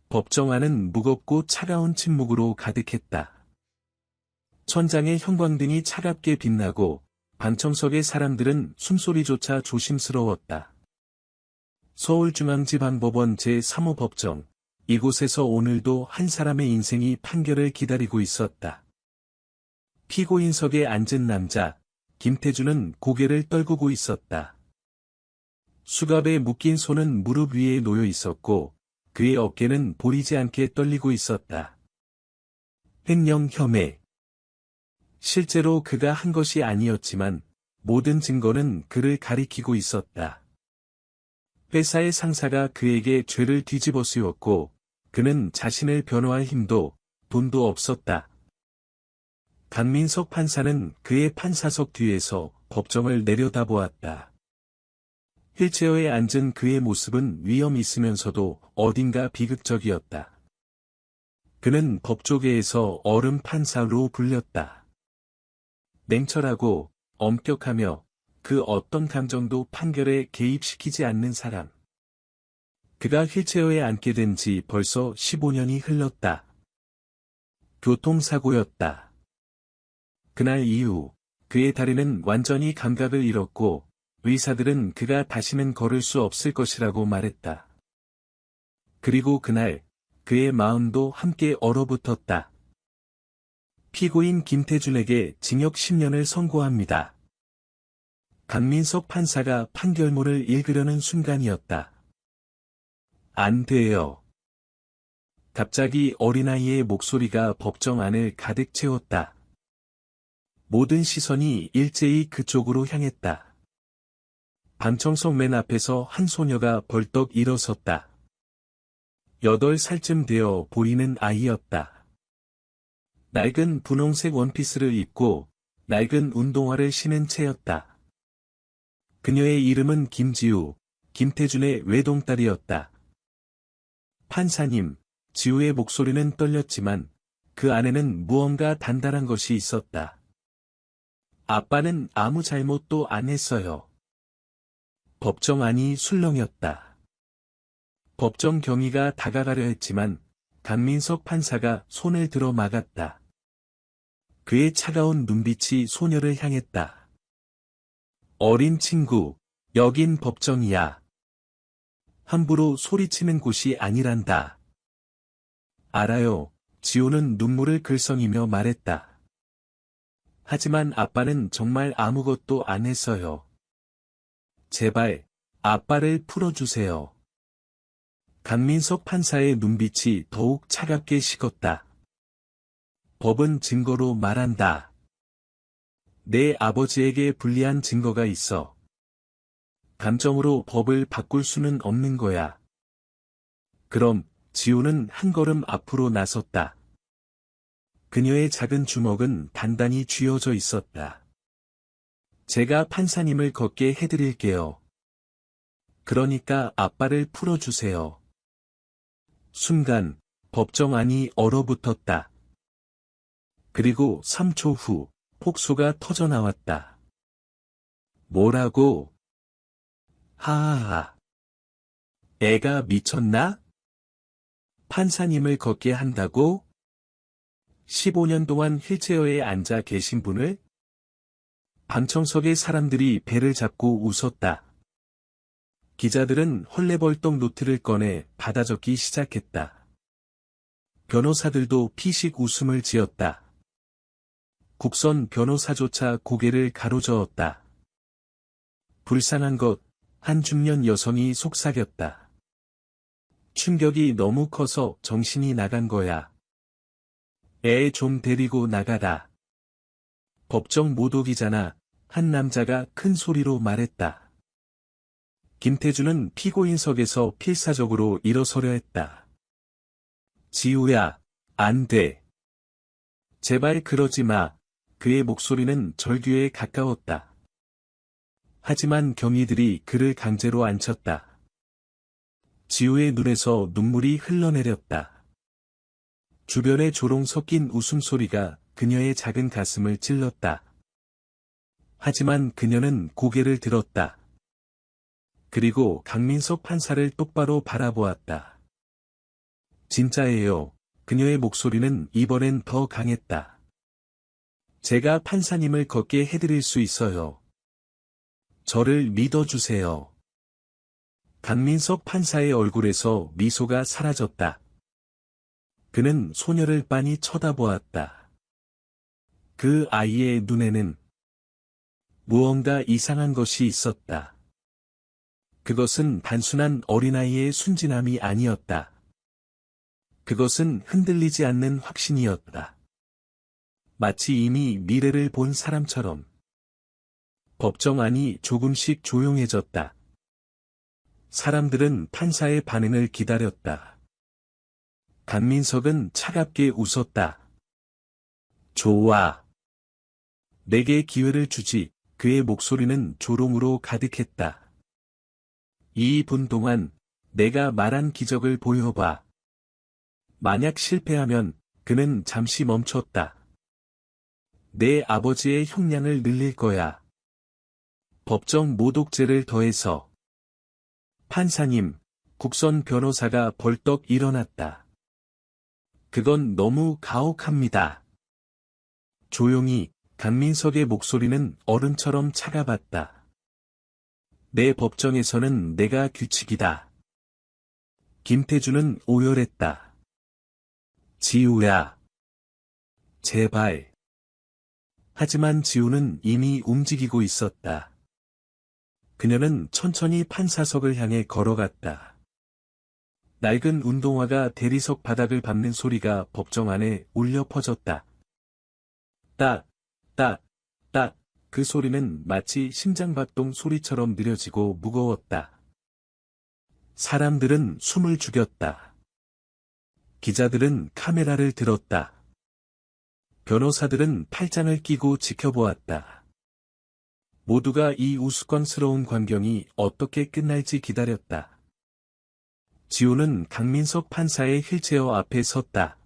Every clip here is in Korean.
법정 안은 무겁고 차가운 침묵으로 가득했다. 천장의 형광등이 차갑게 빛나고 방청석의 사람들은 숨소리조차 조심스러웠다. 서울중앙지방법원 제3호 법정. 이곳에서 오늘도 한 사람의 인생이 판결을 기다리고 있었다. 피고인석에 앉은 남자, 김태준은 고개를 떨구고 있었다. 수갑에 묶인 손은 무릎 위에 놓여 있었고, 그의 어깨는 보이지 않게 떨리고 있었다. 횡령 혐의. 실제로 그가 한 것이 아니었지만, 모든 증거는 그를 가리키고 있었다. 회사의 상사가 그에게 죄를 뒤집어 씌웠고, 그는 자신을 변호할 힘도, 돈도 없었다. 강민석 판사는 그의 판사석 뒤에서 법정을 내려다보았다. 휠체어에 앉은 그의 모습은 위험 있으면서도 어딘가 비극적이었다. 그는 법조계에서 얼음 판사로 불렸다. 냉철하고 엄격하며 그 어떤 감정도 판결에 개입시키지 않는 사람. 그가 휠체어에 앉게 된 지 벌써 15년이 흘렀다. 교통사고였다. 그날 이후 그의 다리는 완전히 감각을 잃었고 의사들은 그가 다시는 걸을 수 없을 것이라고 말했다. 그리고 그날 그의 마음도 함께 얼어붙었다. 피고인 김태준에게 징역 10년을 선고합니다. 강민석 판사가 판결문을 읽으려는 순간이었다. 안 돼요. 갑자기 어린아이의 목소리가 법정 안을 가득 채웠다. 모든 시선이 일제히 그쪽으로 향했다. 방청석 맨 앞에서 한 소녀가 벌떡 일어섰다. 8살쯤 되어 보이는 아이였다. 낡은 분홍색 원피스를 입고 낡은 운동화를 신은 채였다. 그녀의 이름은 김지우, 김태준의 외동딸이었다. 판사님, 지우의 목소리는 떨렸지만 그 안에는 무언가 단단한 것이 있었다. 아빠는 아무 잘못도 안 했어요. 법정 안이 술렁였다. 법정 경위가 다가가려 했지만 강민석 판사가 손을 들어 막았다. 그의 차가운 눈빛이 소녀를 향했다. 어린 친구, 여긴 법정이야. 함부로 소리치는 곳이 아니란다. 알아요. 지호는 눈물을 글썽이며 말했다. 하지만 아빠는 정말 아무것도 안 했어요. 제발, 아빠를 풀어주세요. 강민석 판사의 눈빛이 더욱 차갑게 식었다. 법은 증거로 말한다. 내 아버지에게 불리한 증거가 있어. 감정으로 법을 바꿀 수는 없는 거야. 그럼, 지우는 한 걸음 앞으로 나섰다. 그녀의 작은 주먹은 단단히 쥐어져 있었다. 제가 판사님을 걷게 해드릴게요. 그러니까 아빠를 풀어주세요. 순간, 법정 안이 얼어붙었다. 그리고 3초 후, 폭소가 터져나왔다. 뭐라고? 하하하. 애가 미쳤나? 판사님을 걷게 한다고? 15년 동안 휠체어에 앉아 계신 분을? 방청석의 사람들이 배를 잡고 웃었다. 기자들은 헐레벌떡 노트를 꺼내 받아 적기 시작했다. 변호사들도 피식 웃음을 지었다. 국선 변호사조차 고개를 가로저었다. 불쌍한 것, 한 중년 여성이 속삭였다. 충격이 너무 커서 정신이 나간 거야. 애 좀 데리고 나가라. 법정 모독이잖아. 한 남자가 큰 소리로 말했다. 김태준은 피고인석에서 필사적으로 일어서려 했다. 지우야, 안 돼. 제발 그러지 마. 그의 목소리는 절규에 가까웠다. 하지만 경위들이 그를 강제로 앉혔다. 지우의 눈에서 눈물이 흘러내렸다. 주변의 조롱 섞인 웃음소리가 그녀의 작은 가슴을 찔렀다. 하지만 그녀는 고개를 들었다. 그리고 강민석 판사를 똑바로 바라보았다. 진짜예요. 그녀의 목소리는 이번엔 더 강했다. 제가 판사님을 걷게 해드릴 수 있어요. 저를 믿어주세요. 강민석 판사의 얼굴에서 미소가 사라졌다. 그는 소녀를 빤히 쳐다보았다. 그 아이의 눈에는 무언가 이상한 것이 있었다. 그것은 단순한 어린아이의 순진함이 아니었다. 그것은 흔들리지 않는 확신이었다. 마치 이미 미래를 본 사람처럼. 법정 안이 조금씩 조용해졌다. 사람들은 판사의 반응을 기다렸다. 강민석은 차갑게 웃었다. 좋아. 내게 기회를 주지. 그의 목소리는 조롱으로 가득했다. 2분 동안 내가 말한 기적을 보여봐. 만약 실패하면 그는 잠시 멈췄다. 내 아버지의 형량을 늘릴 거야. 법정 모독죄를 더해서. 판사님, 국선 변호사가 벌떡 일어났다. 그건 너무 가혹합니다. 조용히 강민석의 목소리는 얼음처럼 차가웠다. 내 법정에서는 내가 규칙이다. 김태주는 오열했다. 지우야. 제발. 하지만 지우는 이미 움직이고 있었다. 그녀는 천천히 판사석을 향해 걸어갔다. 낡은 운동화가 대리석 바닥을 밟는 소리가 법정 안에 울려 퍼졌다. 딱, 딱, 딱, 그 소리는 마치 심장박동 소리처럼 느려지고 무거웠다. 사람들은 숨을 죽였다. 기자들은 카메라를 들었다. 변호사들은 팔짱을 끼고 지켜보았다. 모두가 이 우스꽝스러운 광경이 어떻게 끝날지 기다렸다. 지우는 강민석 판사의 휠체어 앞에 섰다.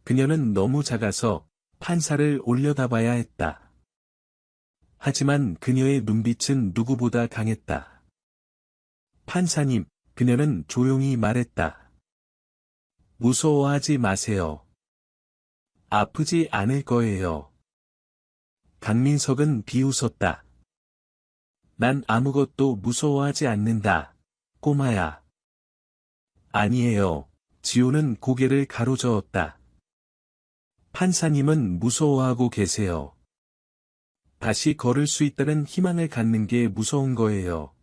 그녀는 너무 작아서 판사를 올려다봐야 했다. 하지만 그녀의 눈빛은 누구보다 강했다. 판사님, 그녀는 조용히 말했다. 무서워하지 마세요. 아프지 않을 거예요. 강민석은 비웃었다. 난 아무것도 무서워하지 않는다, 꼬마야. 아니에요. 지우는 고개를 가로저었다. 판사님은 무서워하고 계세요. 다시 걸을 수 있다는 희망을 갖는 게 무서운 거예요.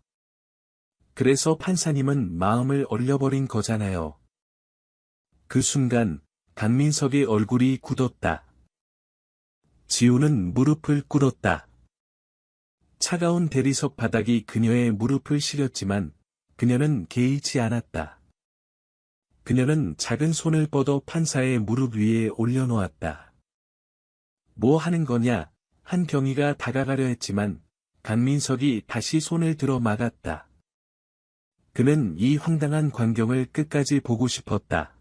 그래서 판사님은 마음을 얼려버린 거잖아요. 그 순간, 강민석의 얼굴이 굳었다. 지우는 무릎을 꿇었다. 차가운 대리석 바닥이 그녀의 무릎을 시렸지만, 그녀는 개의치 않았다. 그녀는 작은 손을 뻗어 판사의 무릎 위에 올려놓았다. 뭐 하는 거냐? 한 경위가 다가가려 했지만, 강민석이 다시 손을 들어 막았다. 그는 이 황당한 광경을 끝까지 보고 싶었다.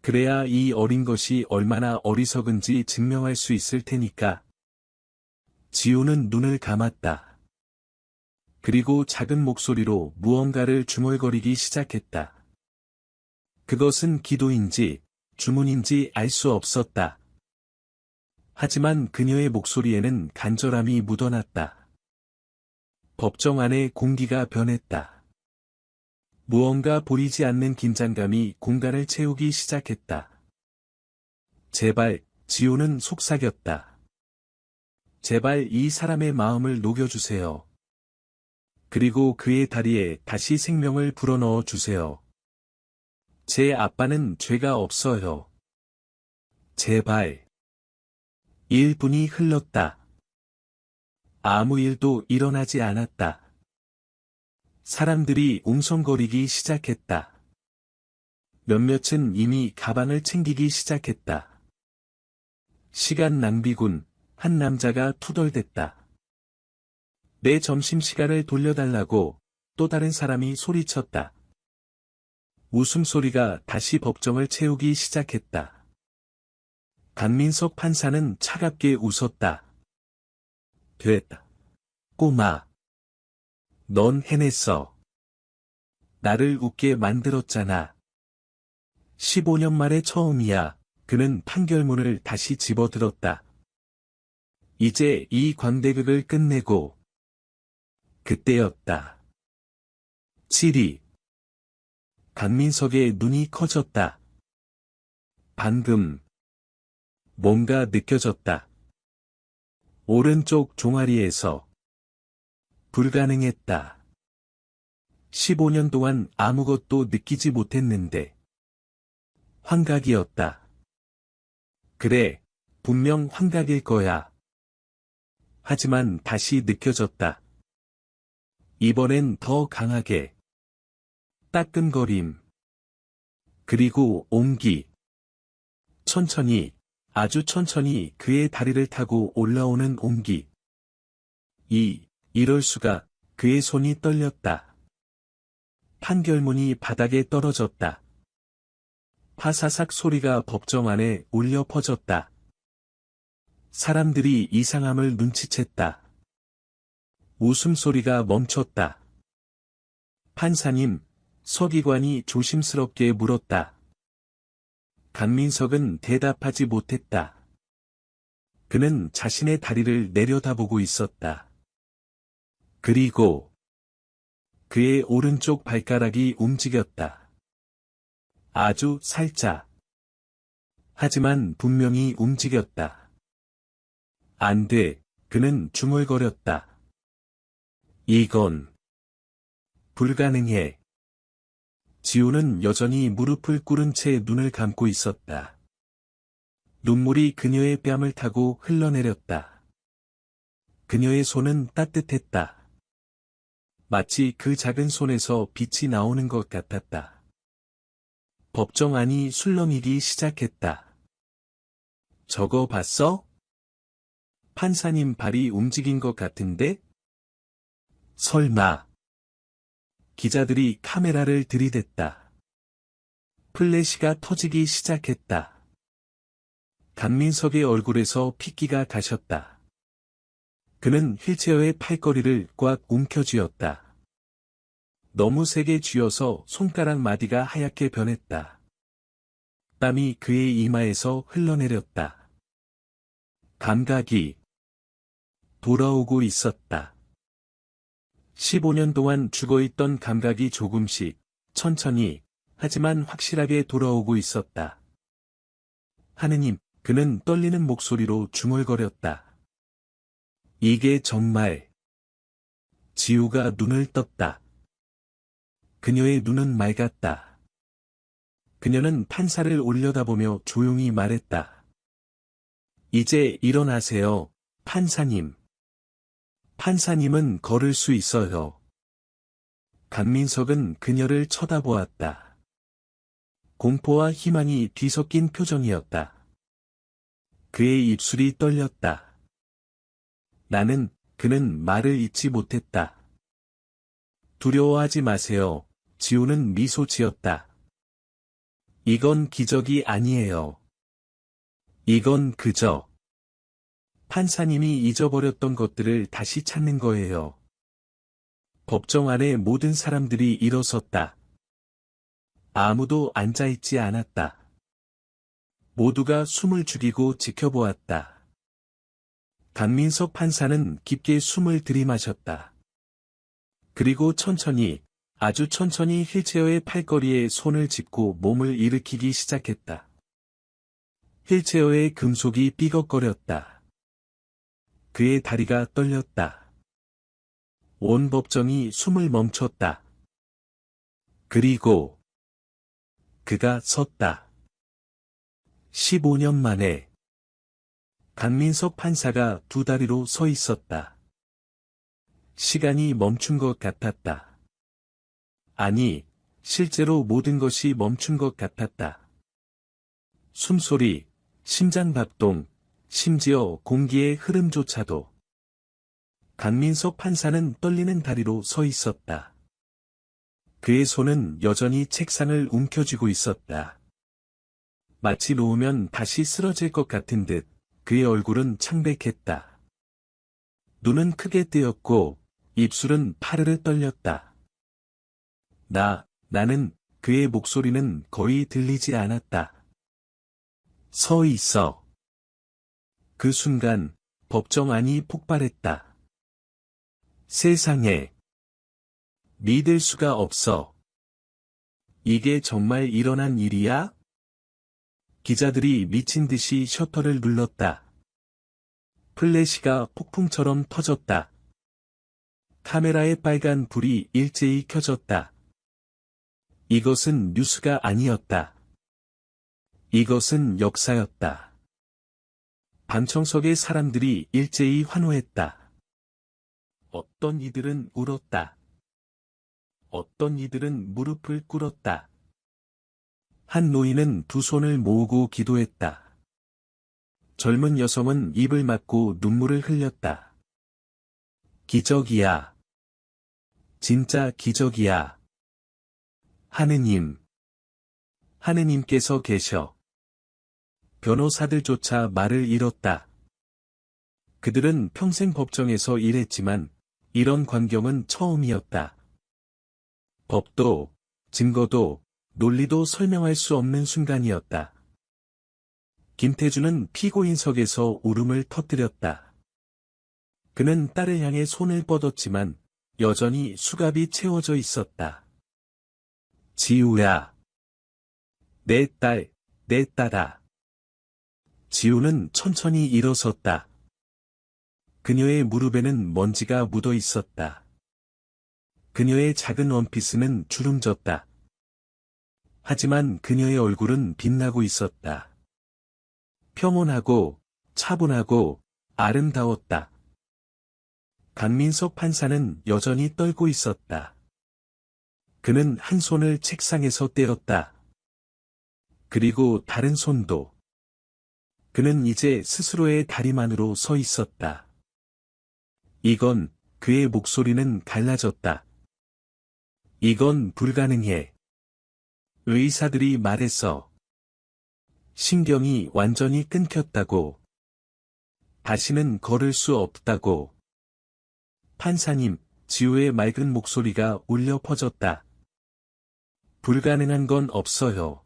그래야 이 어린 것이 얼마나 어리석은지 증명할 수 있을 테니까. 지우는 눈을 감았다. 그리고 작은 목소리로 무언가를 중얼거리기 시작했다. 그것은 기도인지 주문인지 알 수 없었다. 하지만 그녀의 목소리에는 간절함이 묻어났다. 법정 안의 공기가 변했다. 무언가 보이지 않는 긴장감이 공간을 채우기 시작했다. 제발, 지우는 속삭였다. 제발 이 사람의 마음을 녹여주세요. 그리고 그의 다리에 다시 생명을 불어넣어 주세요. 제 아빠는 죄가 없어요. 제발. 1분이 흘렀다. 아무 일도 일어나지 않았다. 사람들이 웅성거리기 시작했다. 몇몇은 이미 가방을 챙기기 시작했다. 시간 낭비군, 한 남자가 투덜댔다. 내 점심시간을 돌려달라고 또 다른 사람이 소리쳤다. 웃음소리가 다시 법정을 채우기 시작했다. 강민석 판사는 차갑게 웃었다. 됐다. 꼬마. 넌 해냈어. 나를 웃게 만들었잖아. 15년 만에 처음이야. 그는 판결문을 다시 집어들었다. 이제 이 광대극을 끝내고. 그때였다. 7위. 강민석의 눈이 커졌다. 방금 뭔가 느껴졌다. 오른쪽 종아리에서. 불가능했다. 15년 동안 아무것도 느끼지 못했는데. 환각이었다. 그래, 분명 환각일 거야. 하지만 다시 느껴졌다. 이번엔 더 강하게. 따끔거림. 그리고 온기. 천천히, 아주 천천히 그의 다리를 타고 올라오는 온기. 이럴 수가. 그의 손이 떨렸다. 판결문이 바닥에 떨어졌다. 파사삭 소리가 법정 안에 울려 퍼졌다. 사람들이 이상함을 눈치챘다. 웃음소리가 멈췄다. 판사님, 서기관이 조심스럽게 물었다. 강민석은 대답하지 못했다. 그는 자신의 다리를 내려다보고 있었다. 그리고 그의 오른쪽 발가락이 움직였다. 아주 살짝. 하지만 분명히 움직였다. 안 돼, 그는 중얼거렸다. 이건 불가능해. 지우는 여전히 무릎을 꿇은 채 눈을 감고 있었다. 눈물이 그녀의 뺨을 타고 흘러내렸다. 그녀의 손은 따뜻했다. 마치 그 작은 손에서 빛이 나오는 것 같았다. 법정 안이 술렁이기 시작했다. 저거 봤어? 판사님 발이 움직인 것 같은데? 설마. 기자들이 카메라를 들이댔다. 플래시가 터지기 시작했다. 강민석의 얼굴에서 핏기가 가셨다. 그는 휠체어의 팔걸이를 꽉 움켜쥐었다. 너무 세게 쥐어서 손가락 마디가 하얗게 변했다. 땀이 그의 이마에서 흘러내렸다. 감각이 돌아오고 있었다. 15년 동안 죽어있던 감각이 조금씩, 천천히, 하지만 확실하게 돌아오고 있었다. 하느님, 그는 떨리는 목소리로 중얼거렸다. 이게 정말. 지우가 눈을 떴다. 그녀의 눈은 맑았다. 그녀는 판사를 올려다보며 조용히 말했다. 이제 일어나세요, 판사님. 판사님은 걸을 수 있어요. 강민석은 그녀를 쳐다보았다. 공포와 희망이 뒤섞인 표정이었다. 그의 입술이 떨렸다. 그는 말을 잇지 못했다. 두려워하지 마세요. 지우는 미소 지었다. 이건 기적이 아니에요. 이건 그저 판사님이 잊어버렸던 것들을 다시 찾는 거예요. 법정 안에 모든 사람들이 일어섰다. 아무도 앉아있지 않았다. 모두가 숨을 죽이고 지켜보았다. 강민석 판사는 깊게 숨을 들이마셨다. 그리고 천천히, 아주 천천히 휠체어의 팔걸이에 손을 짚고 몸을 일으키기 시작했다. 휠체어의 금속이 삐걱거렸다. 그의 다리가 떨렸다. 온 법정이 숨을 멈췄다. 그리고 그가 섰다. 15년 만에 강민석 판사가 두 다리로 서 있었다. 시간이 멈춘 것 같았다. 아니, 실제로 모든 것이 멈춘 것 같았다. 숨소리, 심장박동, 심지어 공기의 흐름조차도. 강민석 판사는 떨리는 다리로 서 있었다. 그의 손은 여전히 책상을 움켜쥐고 있었다. 마치 놓으면 다시 쓰러질 것 같은 듯 그의 얼굴은 창백했다. 눈은 크게 뜨였고 입술은 파르르 떨렸다. 나는 그의 목소리는 거의 들리지 않았다. 서 있어. 그 순간 법정 안이 폭발했다. 세상에. 믿을 수가 없어. 이게 정말 일어난 일이야? 기자들이 미친 듯이 셔터를 눌렀다. 플래시가 폭풍처럼 터졌다. 카메라의 빨간 불이 일제히 켜졌다. 이것은 뉴스가 아니었다. 이것은 역사였다. 방청석의 사람들이 일제히 환호했다. 어떤 이들은 울었다. 어떤 이들은 무릎을 꿇었다. 한 노인은 두 손을 모으고 기도했다. 젊은 여성은 입을 막고 눈물을 흘렸다. 기적이야. 진짜 기적이야. 하느님. 하느님께서 계셔. 변호사들조차 말을 잃었다. 그들은 평생 법정에서 일했지만 이런 광경은 처음이었다. 법도, 증거도, 논리도 설명할 수 없는 순간이었다. 김태준은 피고인석에서 울음을 터뜨렸다. 그는 딸을 향해 손을 뻗었지만 여전히 수갑이 채워져 있었다. 지우야. 내 딸, 내 딸아. 지우는 천천히 일어섰다. 그녀의 무릎에는 먼지가 묻어 있었다. 그녀의 작은 원피스는 주름졌다. 하지만 그녀의 얼굴은 빛나고 있었다. 평온하고, 차분하고, 아름다웠다. 강민석 판사는 여전히 떨고 있었다. 그는 한 손을 책상에서 떼었다. 그리고 다른 손도. 그는 이제 스스로의 다리만으로 서 있었다. 이건, 그의 목소리는 갈라졌다. 이건 불가능해. 의사들이 말했어. 신경이 완전히 끊겼다고. 다시는 걸을 수 없다고. 판사님, 지우의 맑은 목소리가 울려 퍼졌다. 불가능한 건 없어요.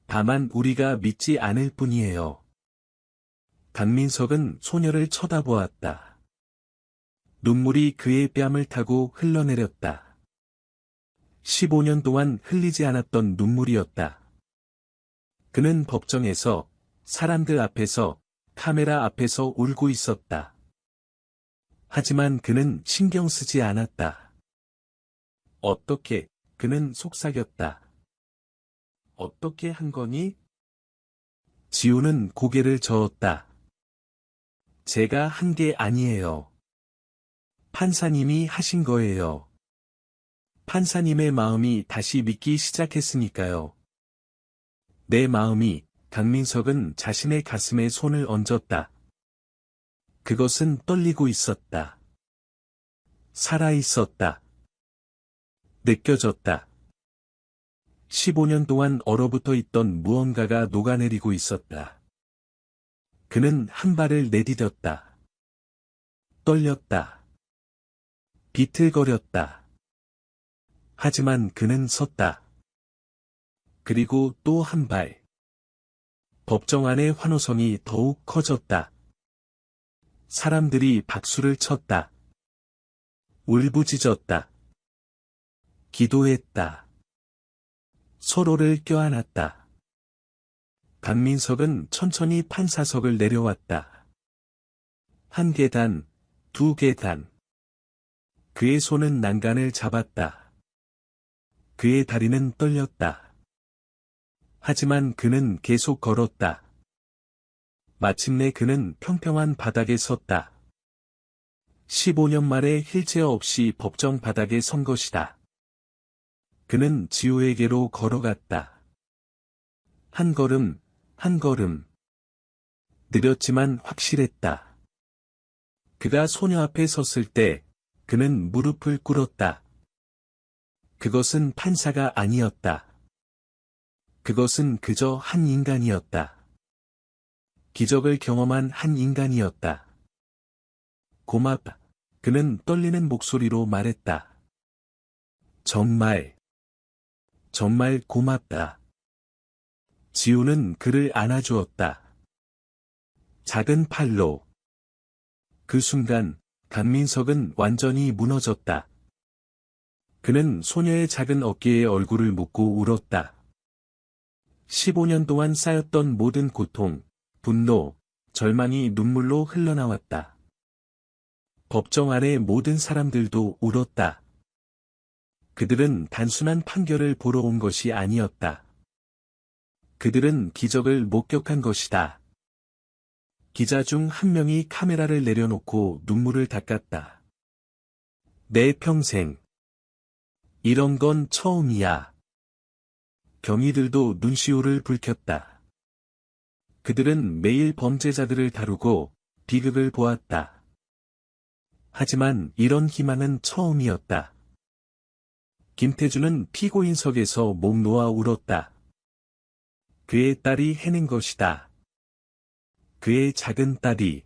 다만 우리가 믿지 않을 뿐이에요. 강민석은 소녀를 쳐다보았다. 눈물이 그의 뺨을 타고 흘러내렸다. 15년 동안 흘리지 않았던 눈물이었다. 그는 법정에서, 사람들 앞에서, 카메라 앞에서 울고 있었다. 하지만 그는 신경 쓰지 않았다. 어떻게, 그는 속삭였다. 어떻게 한 거니? 지우는 고개를 저었다. 제가 한 게 아니에요. 판사님이 하신 거예요. 판사님의 마음이 다시 믿기 시작했으니까요. 내 마음이, 강민석은 자신의 가슴에 손을 얹었다. 그것은 떨리고 있었다. 살아 있었다. 느껴졌다. 15년 동안 얼어붙어 있던 무언가가 녹아내리고 있었다. 그는 한 발을 내디뎠다. 떨렸다. 비틀거렸다. 하지만 그는 섰다. 그리고 또 한 발. 법정 안의 환호성이 더욱 커졌다. 사람들이 박수를 쳤다. 울부짖었다. 기도했다. 서로를 껴안았다. 강민석은 천천히 판사석을 내려왔다. 한 계단, 두 계단. 그의 손은 난간을 잡았다. 그의 다리는 떨렸다. 하지만 그는 계속 걸었다. 마침내 그는 평평한 바닥에 섰다. 15년 만에 휠체어 없이 법정 바닥에 선 것이다. 그는 지우에게로 걸어갔다. 한 걸음, 한 걸음. 느렸지만 확실했다. 그가 소녀 앞에 섰을 때, 그는 무릎을 꿇었다. 그것은 판사가 아니었다. 그것은 그저 한 인간이었다. 기적을 경험한 한 인간이었다. 고맙다. 그는 떨리는 목소리로 말했다. 정말. 정말 고맙다. 지우는 그를 안아주었다. 작은 팔로. 그 순간 강민석은 완전히 무너졌다. 그는 소녀의 작은 어깨에 얼굴을 묻고 울었다. 15년 동안 쌓였던 모든 고통, 분노, 절망이 눈물로 흘러나왔다. 법정 안의 모든 사람들도 울었다. 그들은 단순한 판결을 보러 온 것이 아니었다. 그들은 기적을 목격한 것이다. 기자 중 한 명이 카메라를 내려놓고 눈물을 닦았다. 내 평생. 이런 건 처음이야. 경위들도 눈시울을 붉혔다. 그들은 매일 범죄자들을 다루고 비극을 보았다. 하지만 이런 희망은 처음이었다. 김태준은 피고인석에서 목 놓아 울었다. 그의 딸이 해낸 것이다. 그의 작은 딸이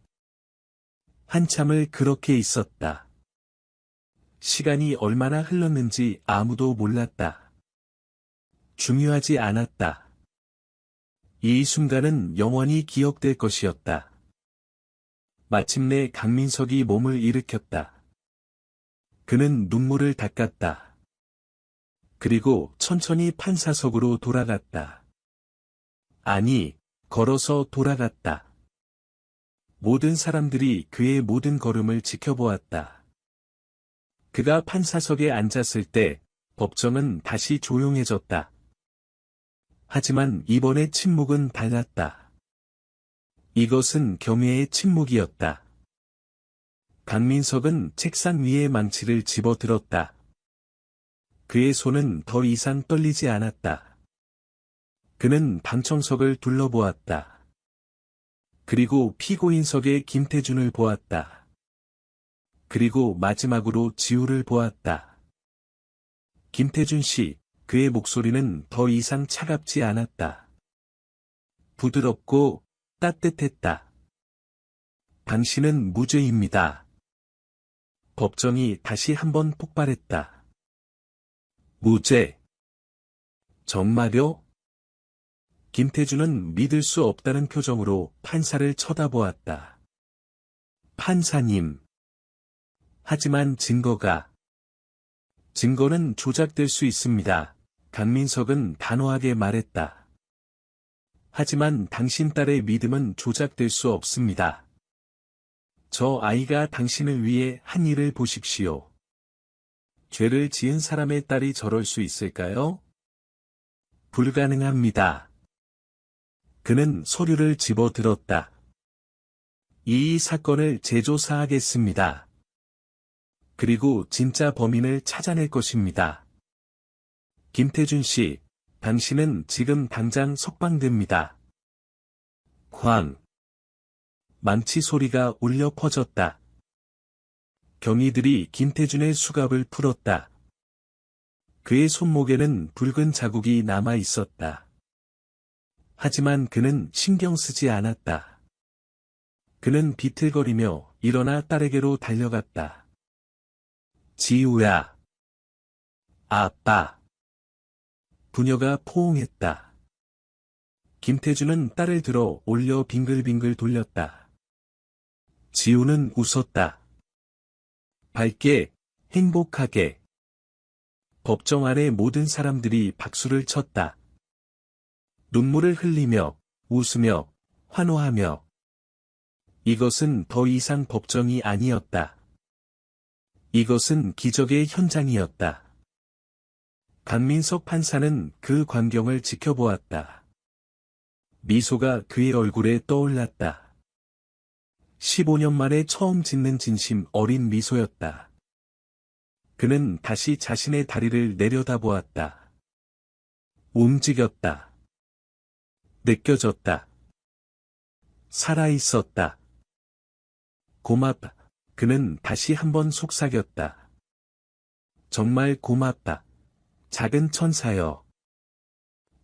한참을 그렇게 있었다. 시간이 얼마나 흘렀는지 아무도 몰랐다. 중요하지 않았다. 이 순간은 영원히 기억될 것이었다. 마침내 강민석이 몸을 일으켰다. 그는 눈물을 닦았다. 그리고 천천히 판사석으로 돌아갔다. 아니, 걸어서 돌아갔다. 모든 사람들이 그의 모든 걸음을 지켜보았다. 그가 판사석에 앉았을 때 법정은 다시 조용해졌다. 하지만 이번의 침묵은 달랐다. 이것은 경외의 침묵이었다. 강민석은 책상 위에 망치를 집어들었다. 그의 손은 더 이상 떨리지 않았다. 그는 방청석을 둘러보았다. 그리고 피고인석의 김태준을 보았다. 그리고 마지막으로 지우를 보았다. 김태준 씨, 그의 목소리는 더 이상 차갑지 않았다. 부드럽고 따뜻했다. 당신은 무죄입니다. 법정이 다시 한번 폭발했다. 무죄. 정말요? 김태준은 믿을 수 없다는 표정으로 판사를 쳐다보았다. 판사님. 하지만 증거는 조작될 수 있습니다. 강민석은 단호하게 말했다. 하지만 당신 딸의 믿음은 조작될 수 없습니다. 저 아이가 당신을 위해 한 일을 보십시오. 죄를 지은 사람의 딸이 저럴 수 있을까요? 불가능합니다. 그는 서류를 집어들었다. 이 사건을 재조사하겠습니다. 그리고 진짜 범인을 찾아낼 것입니다. 김태준 씨, 당신은 지금 당장 석방됩니다. 쾅. 망치 소리가 울려 퍼졌다. 경위들이 김태준의 수갑을 풀었다. 그의 손목에는 붉은 자국이 남아 있었다. 하지만 그는 신경 쓰지 않았다. 그는 비틀거리며 일어나 딸에게로 달려갔다. 지우야. 아빠. 부녀가 포옹했다. 김태준은 딸을 들어 올려 빙글빙글 돌렸다. 지우는 웃었다. 밝게, 행복하게. 법정 안의 모든 사람들이 박수를 쳤다. 눈물을 흘리며, 웃으며, 환호하며. 이것은 더 이상 법정이 아니었다. 이것은 기적의 현장이었다. 강민석 판사는 그 광경을 지켜보았다. 미소가 그의 얼굴에 떠올랐다. 15년 만에 처음 짓는 진심 어린 미소였다. 그는 다시 자신의 다리를 내려다보았다. 움직였다. 느껴졌다. 살아있었다. 고맙다. 그는 다시 한번 속삭였다. 정말 고맙다. 작은 천사여.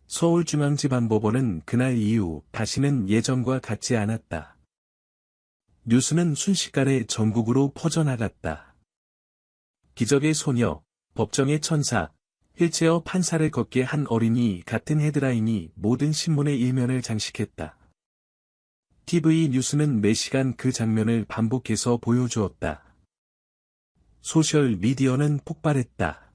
서울중앙지방법원은 그날 이후 다시는 예전과 같지 않았다. 뉴스는 순식간에 전국으로 퍼져나갔다. 기적의 소녀, 법정의 천사, 휠체어 판사를 걷게 한 어린이 같은 헤드라인이 모든 신문의 일면을 장식했다. TV 뉴스는 매시간 그 장면을 반복해서 보여주었다. 소셜 미디어는 폭발했다.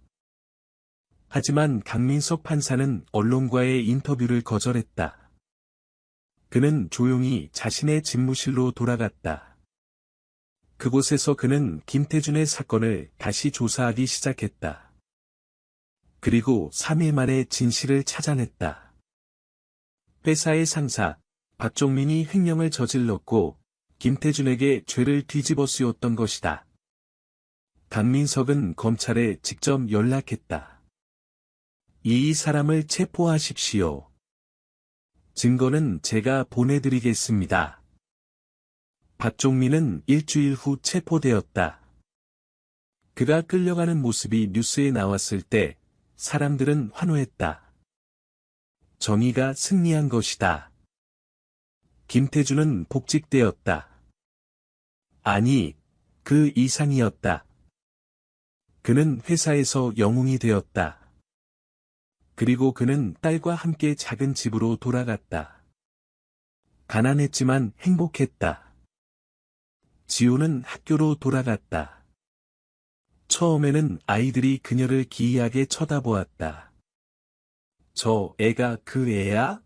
하지만 강민석 판사는 언론과의 인터뷰를 거절했다. 그는 조용히 자신의 집무실로 돌아갔다. 그곳에서 그는 김태준의 사건을 다시 조사하기 시작했다. 그리고 3일 만에 진실을 찾아냈다. 회사의 상사, 박종민이 횡령을 저질렀고 김태준에게 죄를 뒤집어 씌웠던 것이다. 강민석은 검찰에 직접 연락했다. 이 사람을 체포하십시오. 증거는 제가 보내드리겠습니다. 박종민은 일주일 후 체포되었다. 그가 끌려가는 모습이 뉴스에 나왔을 때 사람들은 환호했다. 정의가 승리한 것이다. 김태준은 복직되었다. 아니, 그 이상이었다. 그는 회사에서 영웅이 되었다. 그리고 그는 딸과 함께 작은 집으로 돌아갔다. 가난했지만 행복했다. 지우는 학교로 돌아갔다. 처음에는 아이들이 그녀를 기이하게 쳐다보았다. 저 애가 그 애야?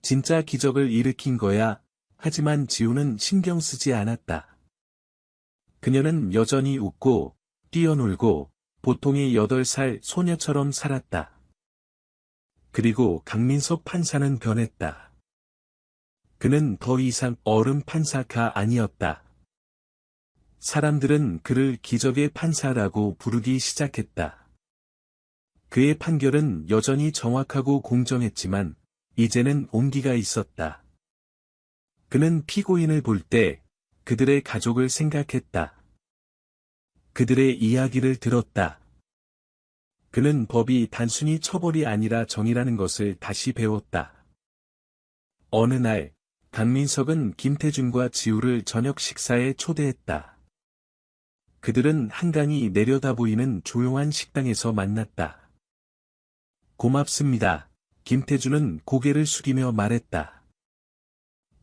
진짜 기적을 일으킨 거야. 하지만 지우는 신경 쓰지 않았다. 그녀는 여전히 웃고, 뛰어놀고, 보통의 8살 소녀처럼 살았다. 그리고 강민석 판사는 변했다. 그는 더 이상 어른 판사가 아니었다. 사람들은 그를 기적의 판사라고 부르기 시작했다. 그의 판결은 여전히 정확하고 공정했지만, 이제는 온기가 있었다. 그는 피고인을 볼 때, 그들의 가족을 생각했다. 그들의 이야기를 들었다. 그는 법이 단순히 처벌이 아니라 정의라는 것을 다시 배웠다. 어느 날, 강민석은 김태준과 지우를 저녁 식사에 초대했다. 그들은 한강이 내려다 보이는 조용한 식당에서 만났다. 고맙습니다. 김태준은 고개를 숙이며 말했다.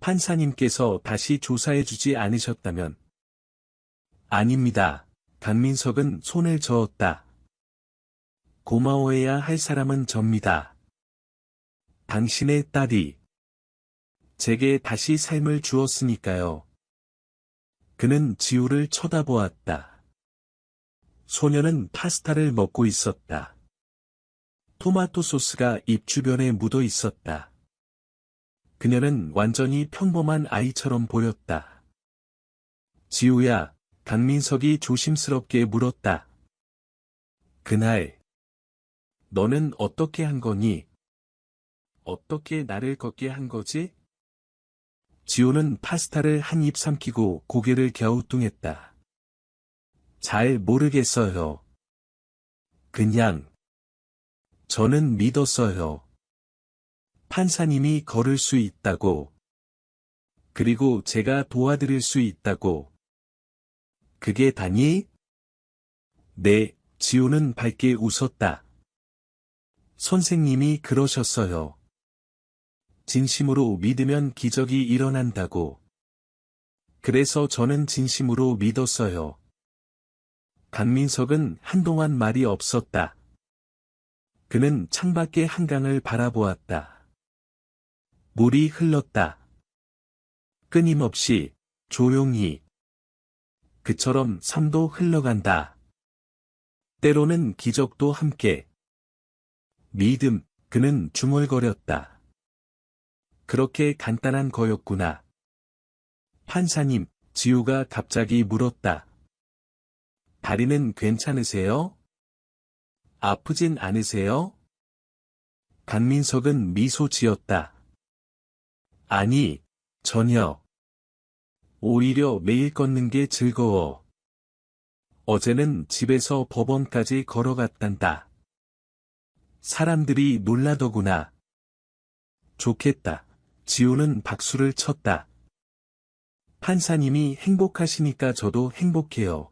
판사님께서 다시 조사해주지 않으셨다면? 아닙니다. 강민석은 손을 저었다. 고마워해야 할 사람은 접니다. 당신의 딸이 제게 다시 삶을 주었으니까요. 그는 지우를 쳐다보았다. 소녀는 파스타를 먹고 있었다. 토마토 소스가 입 주변에 묻어 있었다. 그녀는 완전히 평범한 아이처럼 보였다. 지우야, 강민석이 조심스럽게 물었다. 그날, 너는 어떻게 한 거니? 어떻게 나를 걷게 한 거지? 지우는 파스타를 한 입 삼키고 고개를 갸우뚱했다. 잘 모르겠어요. 그냥, 저는 믿었어요. 판사님이 걸을 수 있다고. 그리고 제가 도와드릴 수 있다고. 그게 다니? 네, 지우는 밝게 웃었다. 선생님이 그러셨어요. 진심으로 믿으면 기적이 일어난다고. 그래서 저는 진심으로 믿었어요. 강민석은 한동안 말이 없었다. 그는 창밖의 한강을 바라보았다. 물이 흘렀다. 끊임없이, 조용히. 그처럼 삶도 흘러간다. 때로는 기적도 함께. 믿음, 그는 중얼거렸다. 그렇게 간단한 거였구나. 판사님, 지우가 갑자기 물었다. 다리는 괜찮으세요? 아프진 않으세요? 강민석은 미소 지었다. 아니, 전혀. 오히려 매일 걷는 게 즐거워. 어제는 집에서 법원까지 걸어갔단다. 사람들이 놀라더구나. 좋겠다. 지우는 박수를 쳤다. 판사님이 행복하시니까 저도 행복해요.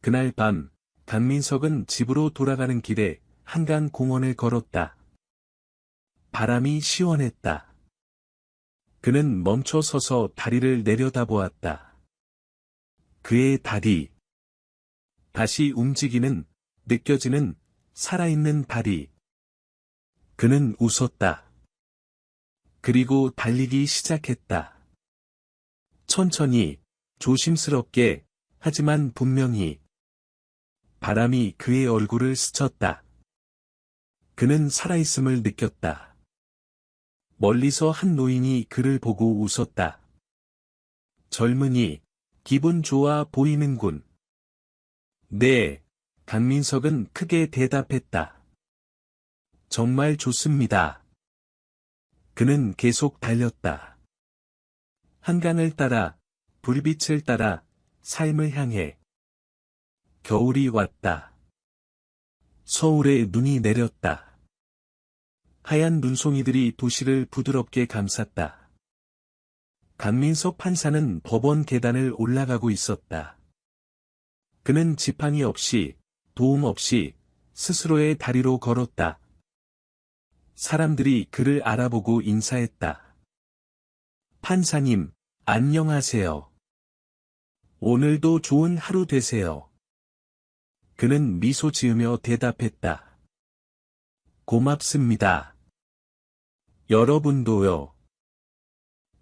그날 밤, 강민석은 집으로 돌아가는 길에 한강 공원을 걸었다. 바람이 시원했다. 그는 멈춰 서서 다리를 내려다보았다. 그의 다리. 다시 움직이는, 느껴지는, 살아있는 다리. 그는 웃었다. 그리고 달리기 시작했다. 천천히, 조심스럽게, 하지만 분명히. 바람이 그의 얼굴을 스쳤다. 그는 살아있음을 느꼈다. 멀리서 한 노인이 그를 보고 웃었다. 젊은이, 기분 좋아 보이는군. 네, 강민석은 크게 대답했다. 정말 좋습니다. 그는 계속 달렸다. 한강을 따라, 불빛을 따라, 삶을 향해. 겨울이 왔다. 서울에 눈이 내렸다. 하얀 눈송이들이 도시를 부드럽게 감쌌다. 강민석 판사는 법원 계단을 올라가고 있었다. 그는 지팡이 없이, 도움 없이, 스스로의 다리로 걸었다. 사람들이 그를 알아보고 인사했다. 판사님, 안녕하세요. 오늘도 좋은 하루 되세요. 그는 미소 지으며 대답했다. 고맙습니다. 여러분도요.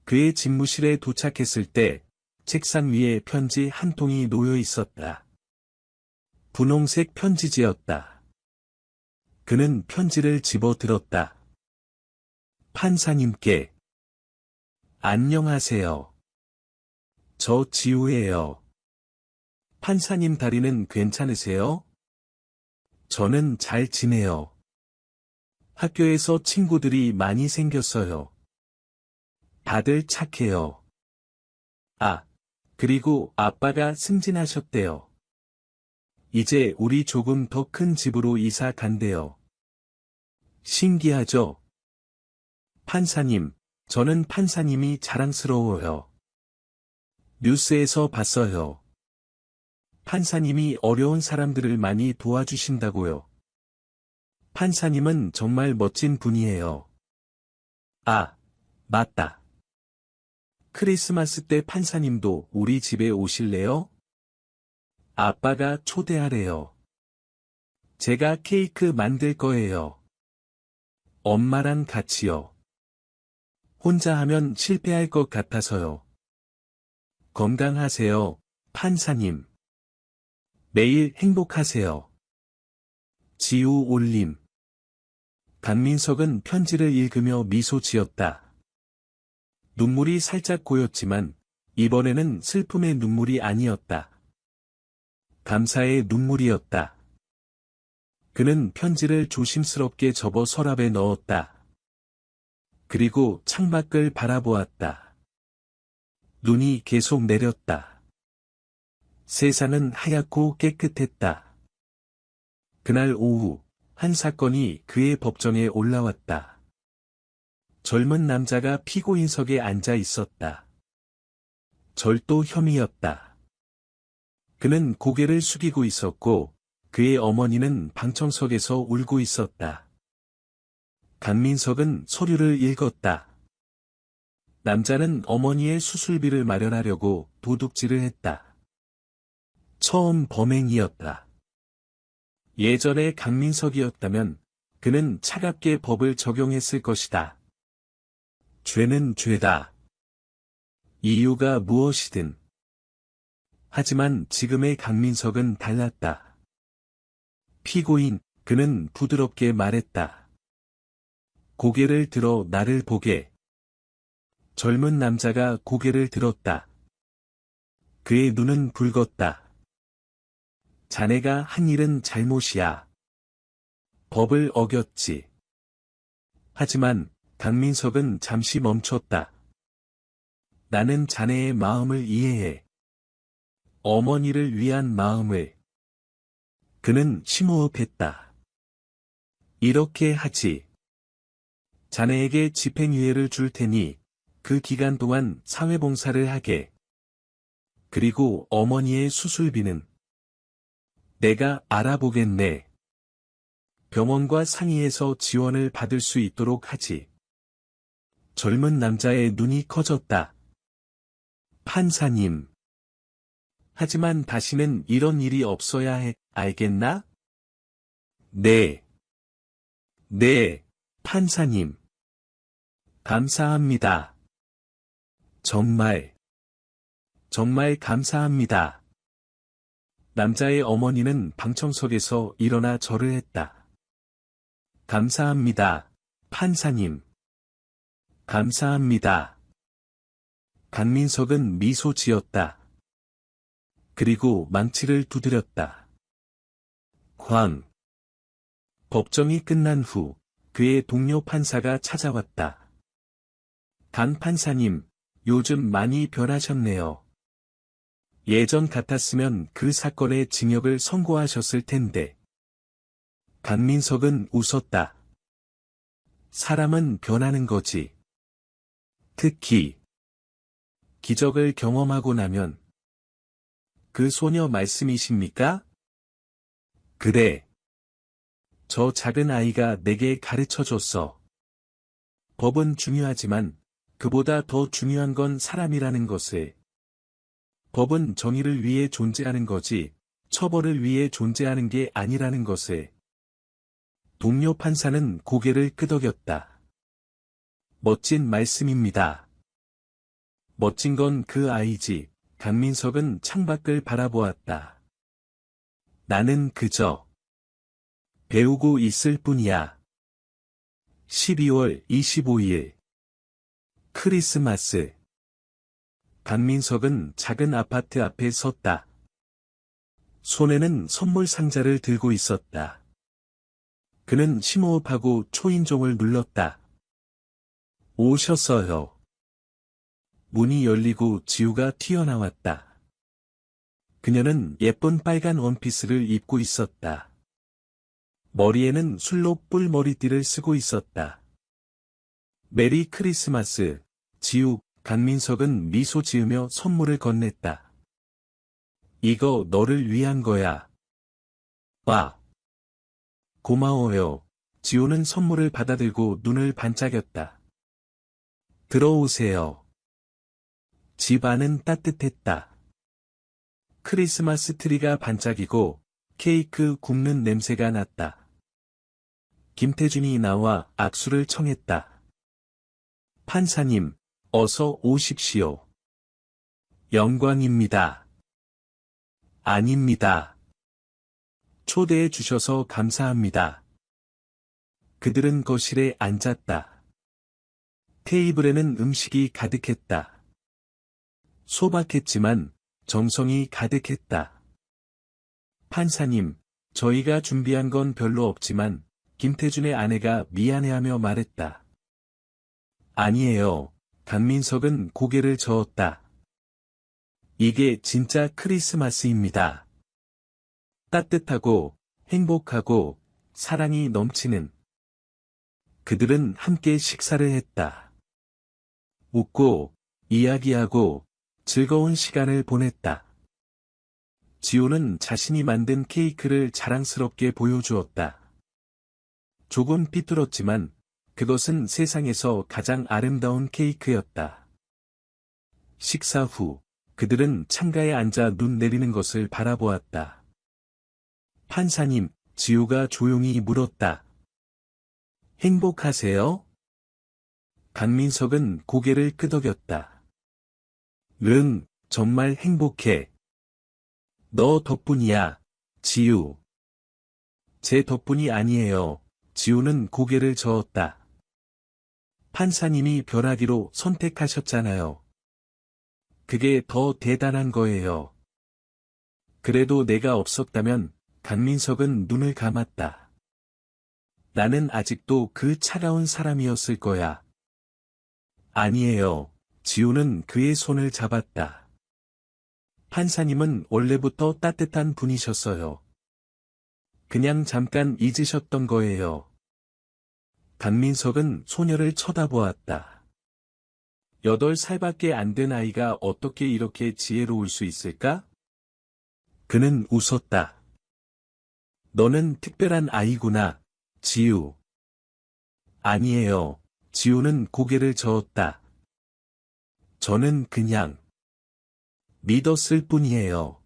그의 집무실에 도착했을 때 책상 위에 편지 한 통이 놓여 있었다. 분홍색 편지지였다. 그는 편지를 집어 들었다. 판사님께. 안녕하세요. 저 지우예요. 판사님 다리는 괜찮으세요? 저는 잘 지내요. 학교에서 친구들이 많이 생겼어요. 다들 착해요. 아, 그리고 아빠가 승진하셨대요. 이제 우리 조금 더 큰 집으로 이사 간대요. 신기하죠? 판사님, 저는 판사님이 자랑스러워요. 뉴스에서 봤어요. 판사님이 어려운 사람들을 많이 도와주신다고요. 판사님은 정말 멋진 분이에요. 아, 맞다. 크리스마스 때 판사님도 우리 집에 오실래요? 아빠가 초대하래요. 제가 케이크 만들 거예요. 엄마랑 같이요. 혼자 하면 실패할 것 같아서요. 건강하세요, 판사님. 매일 행복하세요. 지우 올림. 강민석은 편지를 읽으며 미소 지었다. 눈물이 살짝 고였지만 이번에는 슬픔의 눈물이 아니었다. 감사의 눈물이었다. 그는 편지를 조심스럽게 접어 서랍에 넣었다. 그리고 창밖을 바라보았다. 눈이 계속 내렸다. 세상은 하얗고 깨끗했다. 그날 오후, 한 사건이 그의 법정에 올라왔다. 젊은 남자가 피고인석에 앉아 있었다. 절도 혐의였다. 그는 고개를 숙이고 있었고, 그의 어머니는 방청석에서 울고 있었다. 강민석은 서류를 읽었다. 남자는 어머니의 수술비를 마련하려고 도둑질을 했다. 처음 범행이었다. 예전에 강민석이었다면 그는 차갑게 법을 적용했을 것이다. 죄는 죄다. 이유가 무엇이든. 하지만 지금의 강민석은 달랐다. 피고인, 그는 부드럽게 말했다. 고개를 들어 나를 보게. 젊은 남자가 고개를 들었다. 그의 눈은 붉었다. 자네가 한 일은 잘못이야. 법을 어겼지. 하지만 강민석은 잠시 멈췄다. 나는 자네의 마음을 이해해. 어머니를 위한 마음을. 그는 심호흡했다. 이렇게 하지. 자네에게 집행유예를 줄 테니 그 기간 동안 사회봉사를 하게. 그리고 어머니의 수술비는 내가 알아보겠네. 병원과 상의해서 지원을 받을 수 있도록 하지. 젊은 남자의 눈이 커졌다. 판사님. 하지만 다시는 이런 일이 없어야 해, 알겠나? 네. 네, 판사님. 감사합니다. 정말, 정말 감사합니다. 남자의 어머니는 방청석에서 일어나 절을 했다. 감사합니다, 판사님. 감사합니다. 강민석은 미소 지었다. 그리고 망치를 두드렸다. 광. 법정이 끝난 후 그의 동료 판사가 찾아왔다. 강 판사님, 요즘 많이 변하셨네요. 예전 같았으면 그 사건의 징역을 선고하셨을 텐데. 강민석은 웃었다. 사람은 변하는 거지. 특히 기적을 경험하고 나면. 그 소녀 말씀이십니까? 그래. 저 작은 아이가 내게 가르쳐줬어. 법은 중요하지만 그보다 더 중요한 건 사람이라는 것을. 법은 정의를 위해 존재하는 거지, 처벌을 위해 존재하는 게 아니라는 것을. 동료 판사는 고개를 끄덕였다. 멋진 말씀입니다. 멋진 건 그 아이지. 강민석은 창밖을 바라보았다. 나는 그저 배우고 있을 뿐이야. 12월 25일 크리스마스. 강민석은 작은 아파트 앞에 섰다. 손에는 선물 상자를 들고 있었다. 그는 심호흡하고 초인종을 눌렀다. 오셨어요. 문이 열리고 지우가 튀어나왔다. 그녀는 예쁜 빨간 원피스를 입고 있었다. 머리에는 술록 뿔 머리띠를 쓰고 있었다. 메리 크리스마스, 지우. 강민석은 미소 지으며 선물을 건넸다. 이거 너를 위한 거야. 와. 고마워요. 지우는 선물을 받아들고 눈을 반짝였다. 들어오세요. 집 안은 따뜻했다. 크리스마스 트리가 반짝이고 케이크 굽는 냄새가 났다. 김태준이 나와 악수를 청했다. 판사님, 어서 오십시오. 영광입니다. 아닙니다. 초대해 주셔서 감사합니다. 그들은 거실에 앉았다. 테이블에는 음식이 가득했다. 소박했지만 정성이 가득했다. 판사님, 저희가 준비한 건 별로 없지만 김태준의 아내가 미안해하며 말했다. 아니에요. 강민석은 고개를 저었다. 이게 진짜 크리스마스입니다. 따뜻하고 행복하고 사랑이 넘치는. 그들은 함께 식사를 했다. 웃고 이야기하고 즐거운 시간을 보냈다. 지우는 자신이 만든 케이크를 자랑스럽게 보여주었다. 조금 삐뚤었지만 그것은 세상에서 가장 아름다운 케이크였다. 식사 후 그들은 창가에 앉아 눈 내리는 것을 바라보았다. 판사님, 지우가 조용히 물었다. 행복하세요? 강민석은 고개를 끄덕였다. 응, 정말 행복해. 너 덕분이야, 지우. 제 덕분이 아니에요. 지우는 고개를 저었다. 판사님이 변하기로 선택하셨잖아요. 그게 더 대단한 거예요. 그래도 내가 없었다면 강민석은 눈을 감았다. 나는 아직도 그 차가운 사람이었을 거야. 아니에요. 지우는 그의 손을 잡았다. 판사님은 원래부터 따뜻한 분이셨어요. 그냥 잠깐 잊으셨던 거예요. 강민석은 소녀를 쳐다보았다. 8살밖에 안 된 아이가 어떻게 이렇게 지혜로울 수 있을까? 그는 웃었다. 너는 특별한 아이구나, 지우. 아니에요. 지우는 고개를 저었다. 저는 그냥 믿었을 뿐이에요.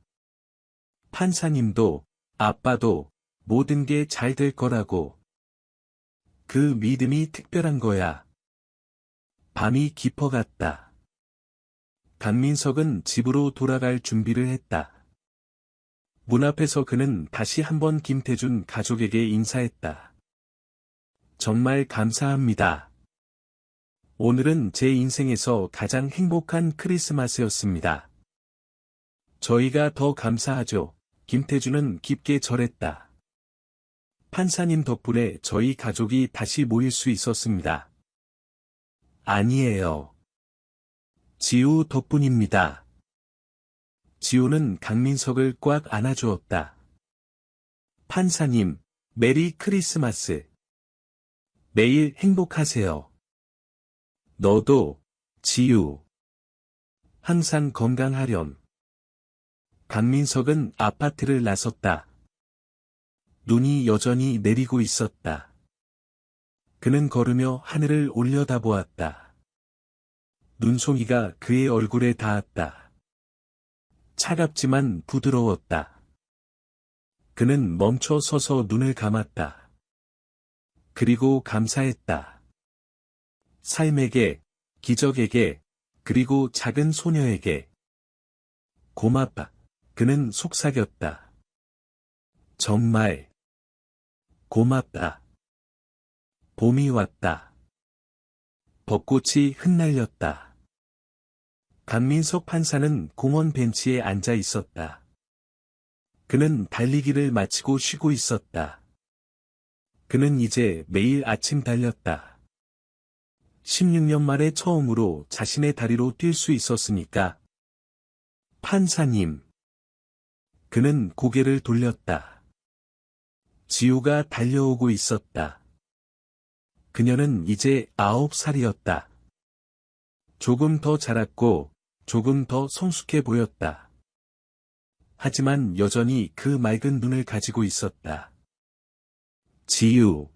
판사님도, 아빠도, 모든 게 잘 될 거라고. 그 믿음이 특별한 거야. 밤이 깊어갔다. 강민석은 집으로 돌아갈 준비를 했다. 문 앞에서 그는 다시 한번 김태준 가족에게 인사했다. 정말 감사합니다. 오늘은 제 인생에서 가장 행복한 크리스마스였습니다. 저희가 더 감사하죠. 김태준은 깊게 절했다. 판사님 덕분에 저희 가족이 다시 모일 수 있었습니다. 아니에요. 지우 덕분입니다. 지우는 강민석을 꽉 안아주었다. 판사님, 메리 크리스마스. 매일 행복하세요. 너도, 지우. 항상 건강하렴. 강민석은 아파트를 나섰다. 눈이 여전히 내리고 있었다. 그는 걸으며 하늘을 올려다보았다. 눈송이가 그의 얼굴에 닿았다. 차갑지만 부드러웠다. 그는 멈춰 서서 눈을 감았다. 그리고 감사했다. 삶에게, 기적에게, 그리고 작은 소녀에게. 고맙다. 그는 속삭였다. 정말 고맙다. 봄이 왔다. 벚꽃이 흩날렸다. 강민석 판사는 공원 벤치에 앉아 있었다. 그는 달리기를 마치고 쉬고 있었다. 그는 이제 매일 아침 달렸다. 16년 만에 처음으로 자신의 다리로 뛸 수 있었으니까. 판사님. 그는 고개를 돌렸다. 지우가 달려오고 있었다. 그녀는 이제 9살이었다. 조금 더 자랐고, 조금 더 성숙해 보였다. 하지만 여전히 그 맑은 눈을 가지고 있었다. 지우.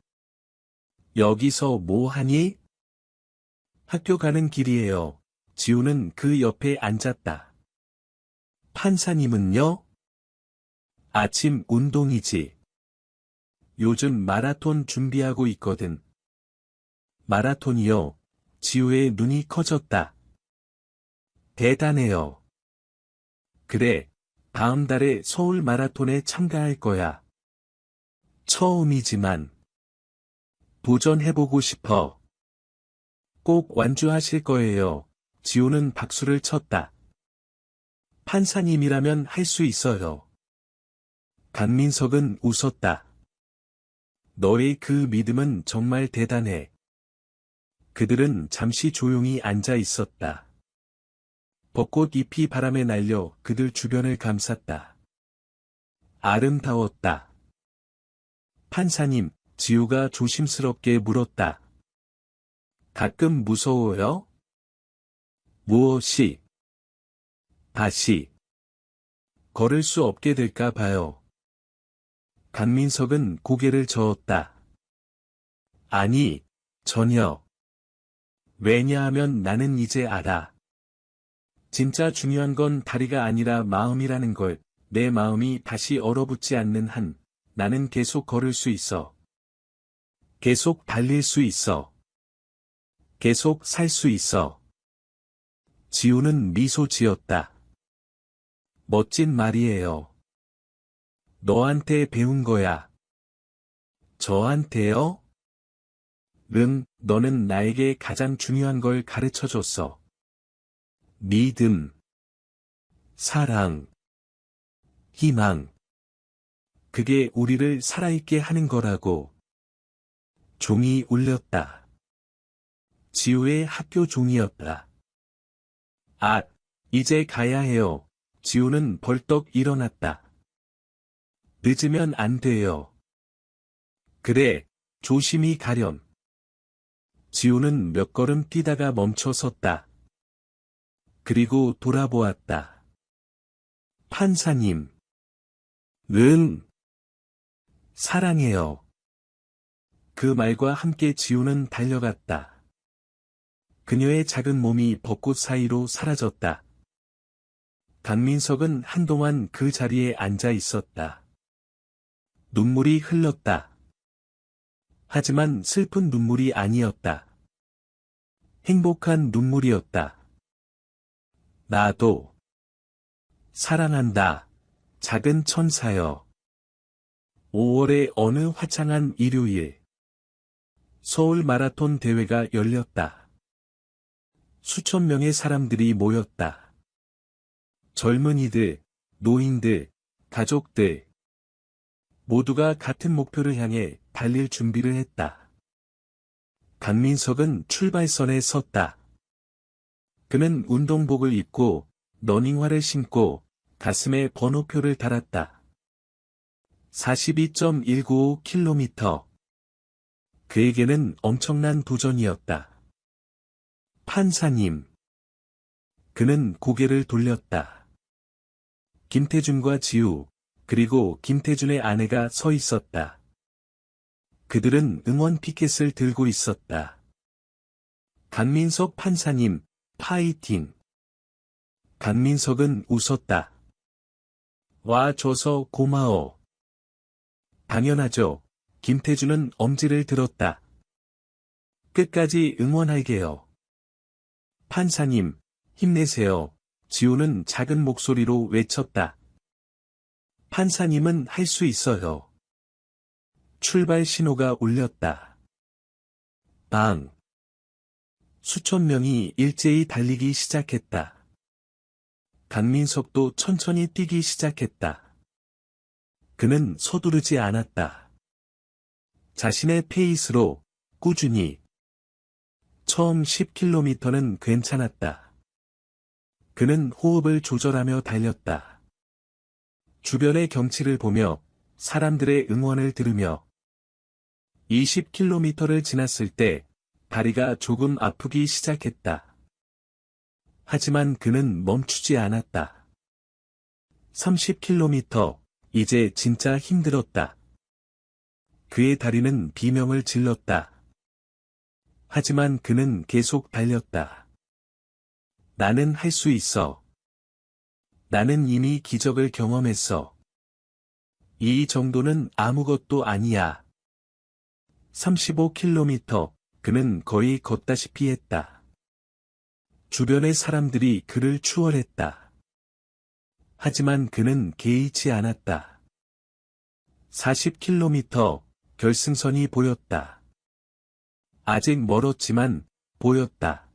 여기서 뭐 하니? 학교 가는 길이에요. 지우는 그 옆에 앉았다. 판사님은요? 아침 운동이지. 요즘 마라톤 준비하고 있거든. 마라톤이요. 지우의 눈이 커졌다. 대단해요. 그래, 다음 달에 서울 마라톤에 참가할 거야. 처음이지만 도전해보고 싶어. 꼭 완주하실 거예요. 지우는 박수를 쳤다. 판사님이라면 할 수 있어요. 강민석은 웃었다. 너의 그 믿음은 정말 대단해. 그들은 잠시 조용히 앉아 있었다. 벚꽃 잎이 바람에 날려 그들 주변을 감쌌다. 아름다웠다. 판사님, 지우가 조심스럽게 물었다. 가끔 무서워요? 무엇이? 다시 걸을 수 없게 될까 봐요. 강민석은 고개를 저었다. 아니, 전혀. 왜냐하면 나는 이제 알아. 진짜 중요한 건 다리가 아니라 마음이라는 걸, 내 마음이 다시 얼어붙지 않는 한, 나는 계속 걸을 수 있어. 계속 달릴 수 있어. 계속 살 수 있어. 지우는 미소 지었다. 멋진 말이에요. 너한테 배운 거야. 저한테요? 응, 너는 나에게 가장 중요한 걸 가르쳐줬어. 믿음, 사랑, 희망. 그게 우리를 살아있게 하는 거라고. 종이 울렸다. 지우의 학교 종이었다. 아, 이제 가야 해요. 지우는 벌떡 일어났다. 늦으면 안 돼요. 그래, 조심히 가렴. 지우는 몇 걸음 뛰다가 멈춰 섰다. 그리고 돌아보았다. 판사님. 응. 사랑해요. 그 말과 함께 지우는 달려갔다. 그녀의 작은 몸이 벚꽃 사이로 사라졌다. 강민석은 한동안 그 자리에 앉아 있었다. 눈물이 흘렀다. 하지만 슬픈 눈물이 아니었다. 행복한 눈물이었다. 나도 사랑한다. 작은 천사여. 5월의 어느 화창한 일요일. 서울 마라톤 대회가 열렸다. 수천 명의 사람들이 모였다. 젊은이들, 노인들, 가족들. 모두가 같은 목표를 향해 달릴 준비를 했다. 강민석은 출발선에 섰다. 그는 운동복을 입고 러닝화를 신고 가슴에 번호표를 달았다. 42.195km. 그에게는 엄청난 도전이었다. 판사님. 그는 고개를 돌렸다. 김태준과 지우, 그리고 김태준의 아내가 서 있었다. 그들은 응원 피켓을 들고 있었다. 강민석 판사님, 파이팅! 강민석은 웃었다. 와줘서 고마워. 당연하죠. 김태준은 엄지를 들었다. 끝까지 응원할게요. 판사님, 힘내세요. 지우는 작은 목소리로 외쳤다. 판사님은 할 수 있어요. 출발 신호가 울렸다. 방. 수천 명이 일제히 달리기 시작했다. 강민석도 천천히 뛰기 시작했다. 그는 서두르지 않았다. 자신의 페이스로 꾸준히. 처음 10km는 괜찮았다. 그는 호흡을 조절하며 달렸다. 주변의 경치를 보며 사람들의 응원을 들으며 20km를 지났을 때 다리가 조금 아프기 시작했다. 하지만 그는 멈추지 않았다. 30km, 이제 진짜 힘들었다. 그의 다리는 비명을 질렀다. 하지만 그는 계속 달렸다. 나는 할 수 있어. 나는 이미 기적을 경험했어. 이 정도는 아무것도 아니야. 35km, 그는 거의 걷다시피 했다. 주변의 사람들이 그를 추월했다. 하지만 그는 개의치 않았다. 40km, 결승선이 보였다. 아직 멀었지만, 보였다.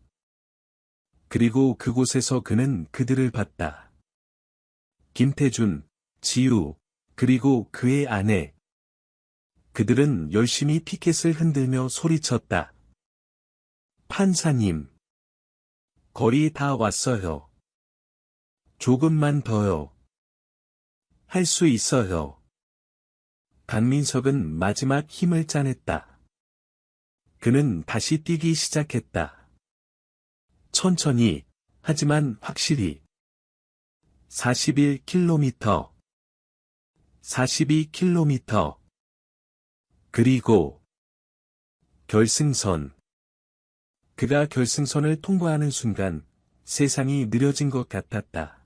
그리고 그곳에서 그는 그들을 봤다. 김태준, 지우, 그리고 그의 아내. 그들은 열심히 피켓을 흔들며 소리쳤다. 판사님. 거의 다 왔어요. 조금만 더요. 할 수 있어요. 강민석은 마지막 힘을 짜냈다. 그는 다시 뛰기 시작했다. 천천히, 하지만 확실히. 41km. 42km. 그리고 결승선. 그가 결승선을 통과하는 순간 세상이 느려진 것 같았다.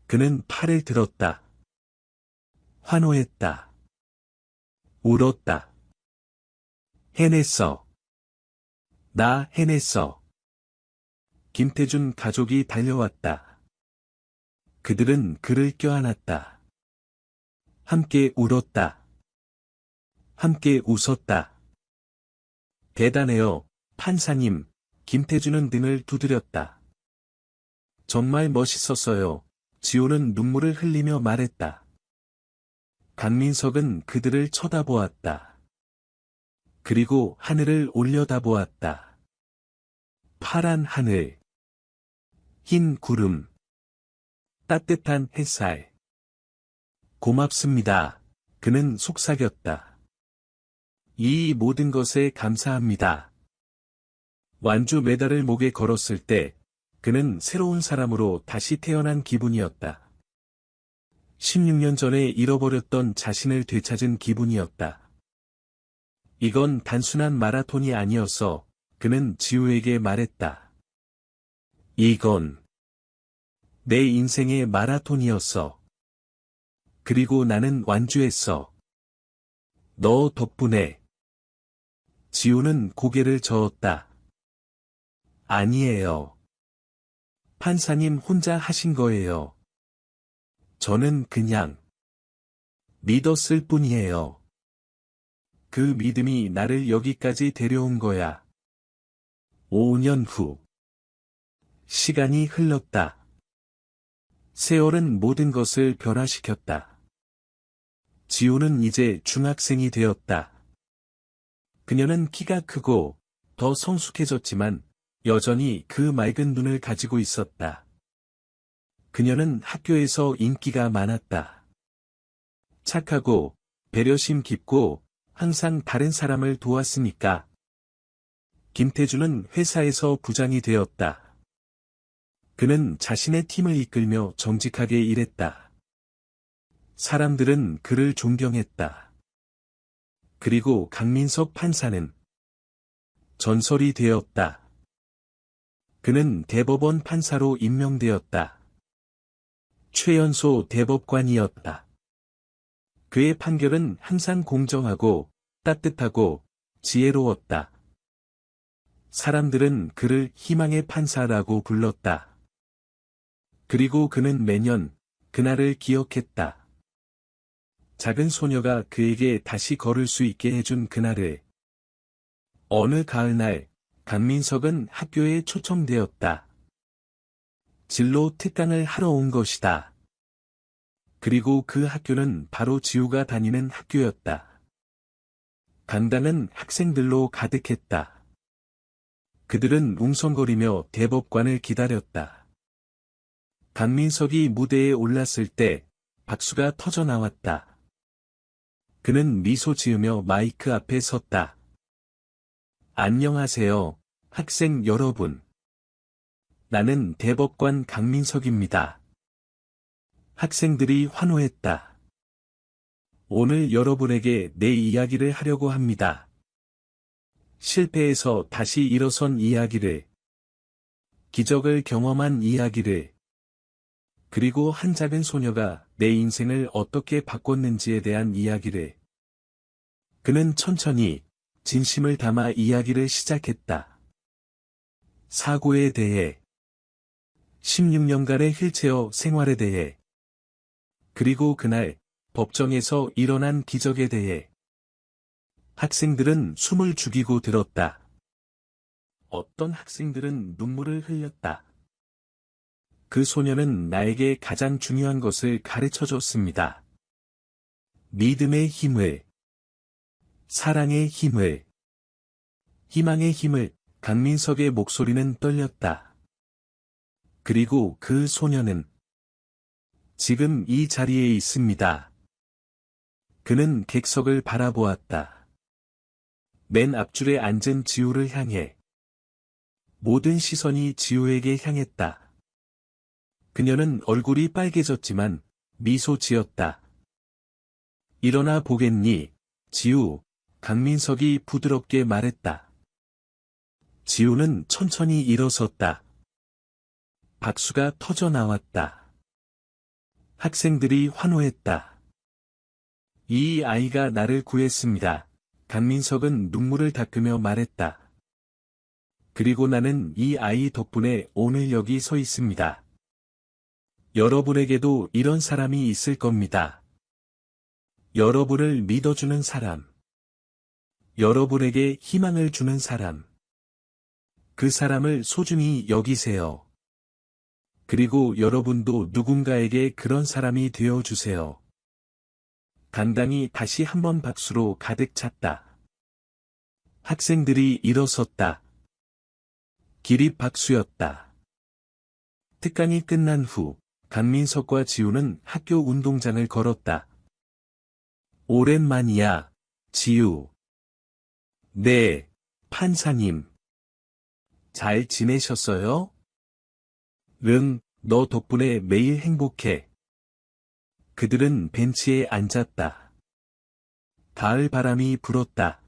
그는 팔을 들었다. 환호했다. 울었다. 해냈어. 나 해냈어. 김태준 가족이 달려왔다. 그들은 그를 껴안았다. 함께 울었다. 함께 웃었다. 대단해요, 판사님. 김태준은 등을 두드렸다. 정말 멋있었어요. 지호는 눈물을 흘리며 말했다. 강민석은 그들을 쳐다보았다. 그리고 하늘을 올려다보았다. 파란 하늘. 흰 구름. 따뜻한 햇살. 고맙습니다. 그는 속삭였다. 이 모든 것에 감사합니다. 완주 메달을 목에 걸었을 때 그는 새로운 사람으로 다시 태어난 기분이었다. 16년 전에 잃어버렸던 자신을 되찾은 기분이었다. 이건 단순한 마라톤이 아니었어. 그는 지우에게 말했다. 이건 내 인생의 마라톤이었어. 그리고 나는 완주했어. 너 덕분에. 지우는 고개를 저었다. 아니에요. 판사님 혼자 하신 거예요. 저는 그냥 믿었을 뿐이에요. 그 믿음이 나를 여기까지 데려온 거야. 5년 후. 시간이 흘렀다. 세월은 모든 것을 변화시켰다. 지우는 이제 중학생이 되었다. 그녀는 키가 크고 더 성숙해졌지만 여전히 그 맑은 눈을 가지고 있었다. 그녀는 학교에서 인기가 많았다. 착하고 배려심 깊고 항상 다른 사람을 도왔으니까. 김태주는 회사에서 부장이 되었다. 그는 자신의 팀을 이끌며 정직하게 일했다. 사람들은 그를 존경했다. 그리고 강민석 판사는 전설이 되었다. 그는 대법원 판사로 임명되었다. 최연소 대법관이었다. 그의 판결은 항상 공정하고 따뜻하고 지혜로웠다. 사람들은 그를 희망의 판사라고 불렀다. 그리고 그는 매년 그날을 기억했다. 작은 소녀가 그에게 다시 걸을 수 있게 해준 그날을. 어느 가을날, 강민석은 학교에 초청되었다. 진로 특강을 하러 온 것이다. 그리고 그 학교는 바로 지우가 다니는 학교였다. 강당은 학생들로 가득했다. 그들은 웅성거리며 대법관을 기다렸다. 강민석이 무대에 올랐을 때 박수가 터져 나왔다. 그는 미소 지으며 마이크 앞에 섰다. 안녕하세요, 학생 여러분. 나는 대법관 강민석입니다. 학생들이 환호했다. 오늘 여러분에게 내 이야기를 하려고 합니다. 실패해서 다시 일어선 이야기를, 기적을 경험한 이야기를, 그리고 한 작은 소녀가 내 인생을 어떻게 바꿨는지에 대한 이야기를. 그는 천천히 진심을 담아 이야기를 시작했다. 사고에 대해, 16년간의 휠체어 생활에 대해, 그리고 그날 법정에서 일어난 기적에 대해. 학생들은 숨을 죽이고 들었다. 어떤 학생들은 눈물을 흘렸다. 그 소녀는 나에게 가장 중요한 것을 가르쳐줬습니다. 믿음의 힘을, 사랑의 힘을, 희망의 힘을. 강민석의 목소리는 떨렸다. 그리고 그 소녀는 지금 이 자리에 있습니다. 그는 객석을 바라보았다. 맨 앞줄에 앉은 지우를 향해. 모든 시선이 지우에게 향했다. 그녀는 얼굴이 빨개졌지만 미소 지었다. 일어나 보겠니, 지우? 강민석이 부드럽게 말했다. 지우는 천천히 일어섰다. 박수가 터져 나왔다. 학생들이 환호했다. 이 아이가 나를 구했습니다. 강민석은 눈물을 닦으며 말했다. 그리고 나는 이 아이 덕분에 오늘 여기 서 있습니다. 여러분에게도 이런 사람이 있을 겁니다. 여러분을 믿어주는 사람. 여러분에게 희망을 주는 사람. 그 사람을 소중히 여기세요. 그리고 여러분도 누군가에게 그런 사람이 되어주세요. 강당이 다시 한번 박수로 가득 찼다. 학생들이 일어섰다. 기립 박수였다. 특강이 끝난 후, 강민석과 지우는 학교 운동장을 걸었다. 오랜만이야, 지우. 네, 판사님. 잘 지내셨어요? 응, 너 덕분에 매일 행복해. 그들은 벤치에 앉았다. 가을 바람이 불었다.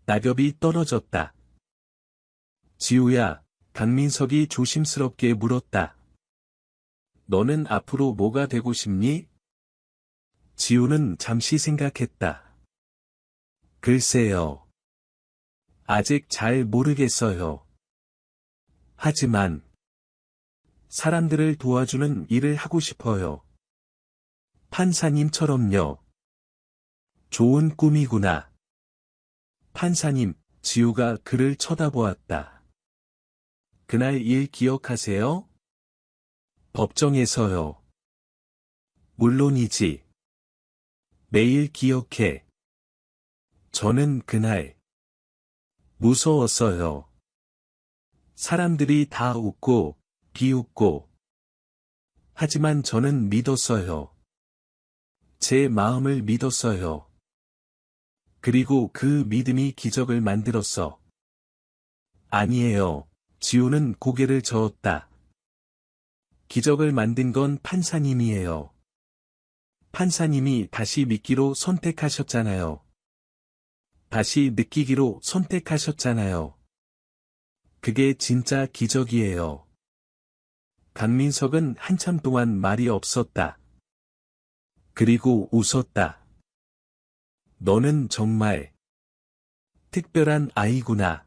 낙엽이 떨어졌다. 지우야, 강민석이 조심스럽게 물었다. 너는 앞으로 뭐가 되고 싶니? 지우는 잠시 생각했다. 글쎄요. 아직 잘 모르겠어요. 하지만 사람들을 도와주는 일을 하고 싶어요. 판사님처럼요. 좋은 꿈이구나. 판사님, 지우가 그를 쳐다보았다. 그날 일 기억하세요? 법정에서요. 물론이지. 매일 기억해. 저는 그날 무서웠어요. 사람들이 다 웃고 비웃고. 하지만 저는 믿었어요. 제 마음을 믿었어요. 그리고 그 믿음이 기적을 만들었어. 아니에요. 지우는 고개를 저었다. 기적을 만든 건 판사님이에요. 판사님이 다시 믿기로 선택하셨잖아요. 다시 느끼기로 선택하셨잖아요. 그게 진짜 기적이에요. 강민석은 한참 동안 말이 없었다. 그리고 웃었다. 너는 정말 특별한 아이구나.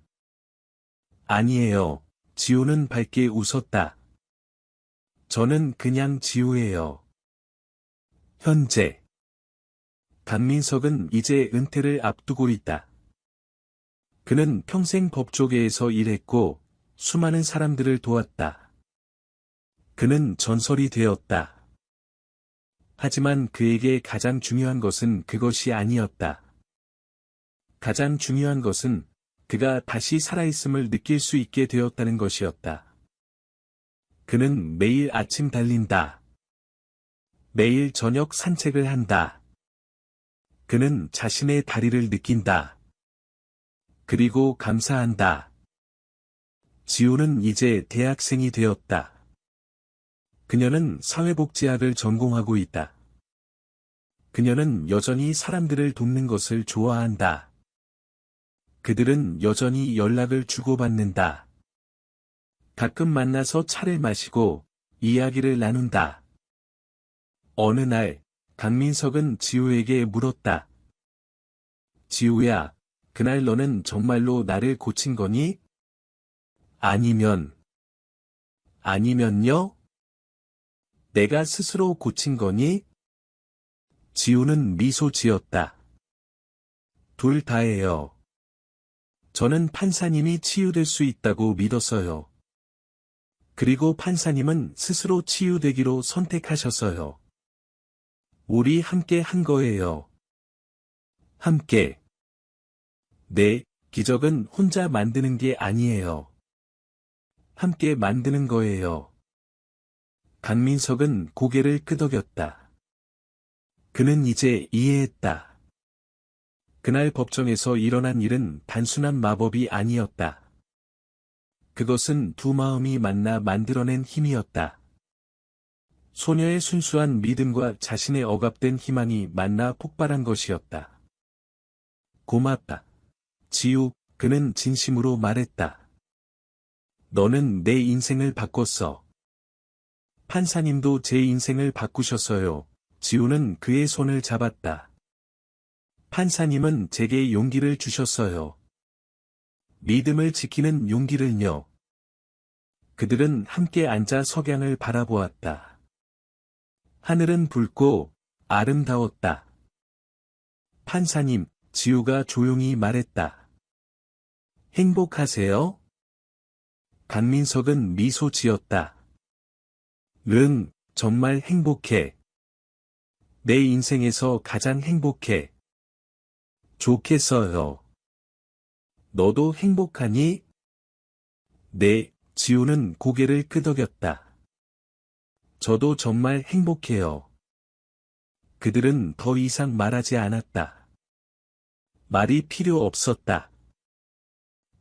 아니에요. 지우는 밝게 웃었다. 저는 그냥 지우예요. 현재 강민석은 이제 은퇴를 앞두고 있다. 그는 평생 법조계에서 일했고 수많은 사람들을 도왔다. 그는 전설이 되었다. 하지만 그에게 가장 중요한 것은 그것이 아니었다. 가장 중요한 것은 그가 다시 살아있음을 느낄 수 있게 되었다는 것이었다. 그는 매일 아침 달린다. 매일 저녁 산책을 한다. 그는 자신의 다리를 느낀다. 그리고 감사한다. 지우는 이제 대학생이 되었다. 그녀는 사회복지학을 전공하고 있다. 그녀는 여전히 사람들을 돕는 것을 좋아한다. 그들은 여전히 연락을 주고받는다. 가끔 만나서 차를 마시고 이야기를 나눈다. 어느 날, 강민석은 지우에게 물었다. 지우야, 그날 너는 정말로 나를 고친 거니? 아니면요? 내가 스스로 고친 거니? 지우는 미소 지었다. 둘 다예요. 저는 판사님이 치유될 수 있다고 믿었어요. 그리고 판사님은 스스로 치유되기로 선택하셨어요. 우리 함께 한 거예요. 함께. 네, 기적은 혼자 만드는 게 아니에요. 함께 만드는 거예요. 강민석은 고개를 끄덕였다. 그는 이제 이해했다. 그날 법정에서 일어난 일은 단순한 마법이 아니었다. 그것은 두 마음이 만나 만들어낸 힘이었다. 소녀의 순수한 믿음과 자신의 억압된 희망이 만나 폭발한 것이었다. 고맙다. 지우, 그는 진심으로 말했다. 너는 내 인생을 바꿨어. 판사님도 제 인생을 바꾸셨어요. 지우는 그의 손을 잡았다. 판사님은 제게 용기를 주셨어요. 믿음을 지키는 용기를요. 그들은 함께 앉아 석양을 바라보았다. 하늘은 붉고 아름다웠다. 판사님, 지우가 조용히 말했다. 행복하세요? 강민석은 미소 지었다. 응, 정말 행복해. 내 인생에서 가장 행복해. 좋겠어요. 너도 행복하니? 네, 지우는 고개를 끄덕였다. 저도 정말 행복해요. 그들은 더 이상 말하지 않았다. 말이 필요 없었다.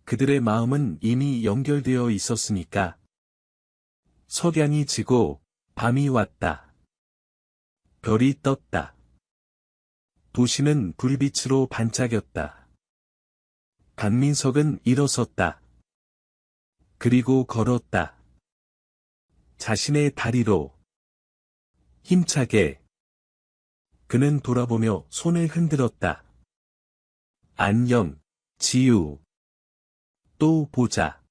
그들의 마음은 이미 연결되어 있었으니까. 석양이 지고 밤이 왔다. 별이 떴다. 도시는 불빛으로 반짝였다. 강민석은 일어섰다. 그리고 걸었다. 자신의 다리로. 힘차게. 그는 돌아보며 손을 흔들었다. 안녕, 지우. 또 보자.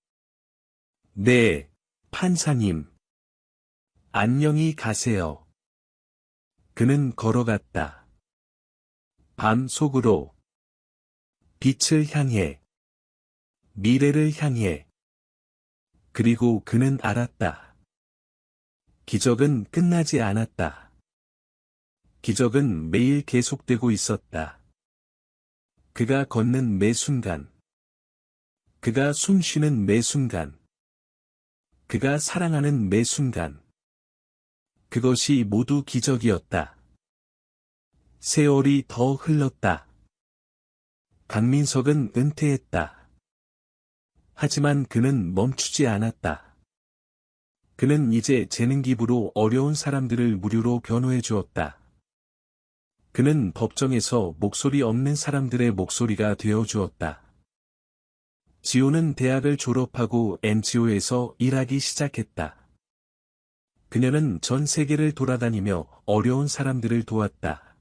네, 판사님. 안녕히 가세요. 그는 걸어갔다. 밤 속으로. 빛을 향해. 미래를 향해. 그리고 그는 알았다. 기적은 끝나지 않았다. 기적은 매일 계속되고 있었다. 그가 걷는 매 순간. 그가 숨 쉬는 매 순간. 그가 사랑하는 매 순간. 그것이 모두 기적이었다. 세월이 더 흘렀다. 강민석은 은퇴했다. 하지만 그는 멈추지 않았다. 그는 이제 재능 기부로 어려운 사람들을 무료로 변호해 주었다. 그는 법정에서 목소리 없는 사람들의 목소리가 되어 주었다. 지호는 대학을 졸업하고 NGO에서 일하기 시작했다. 그녀는 전 세계를 돌아다니며 어려운 사람들을 도왔다.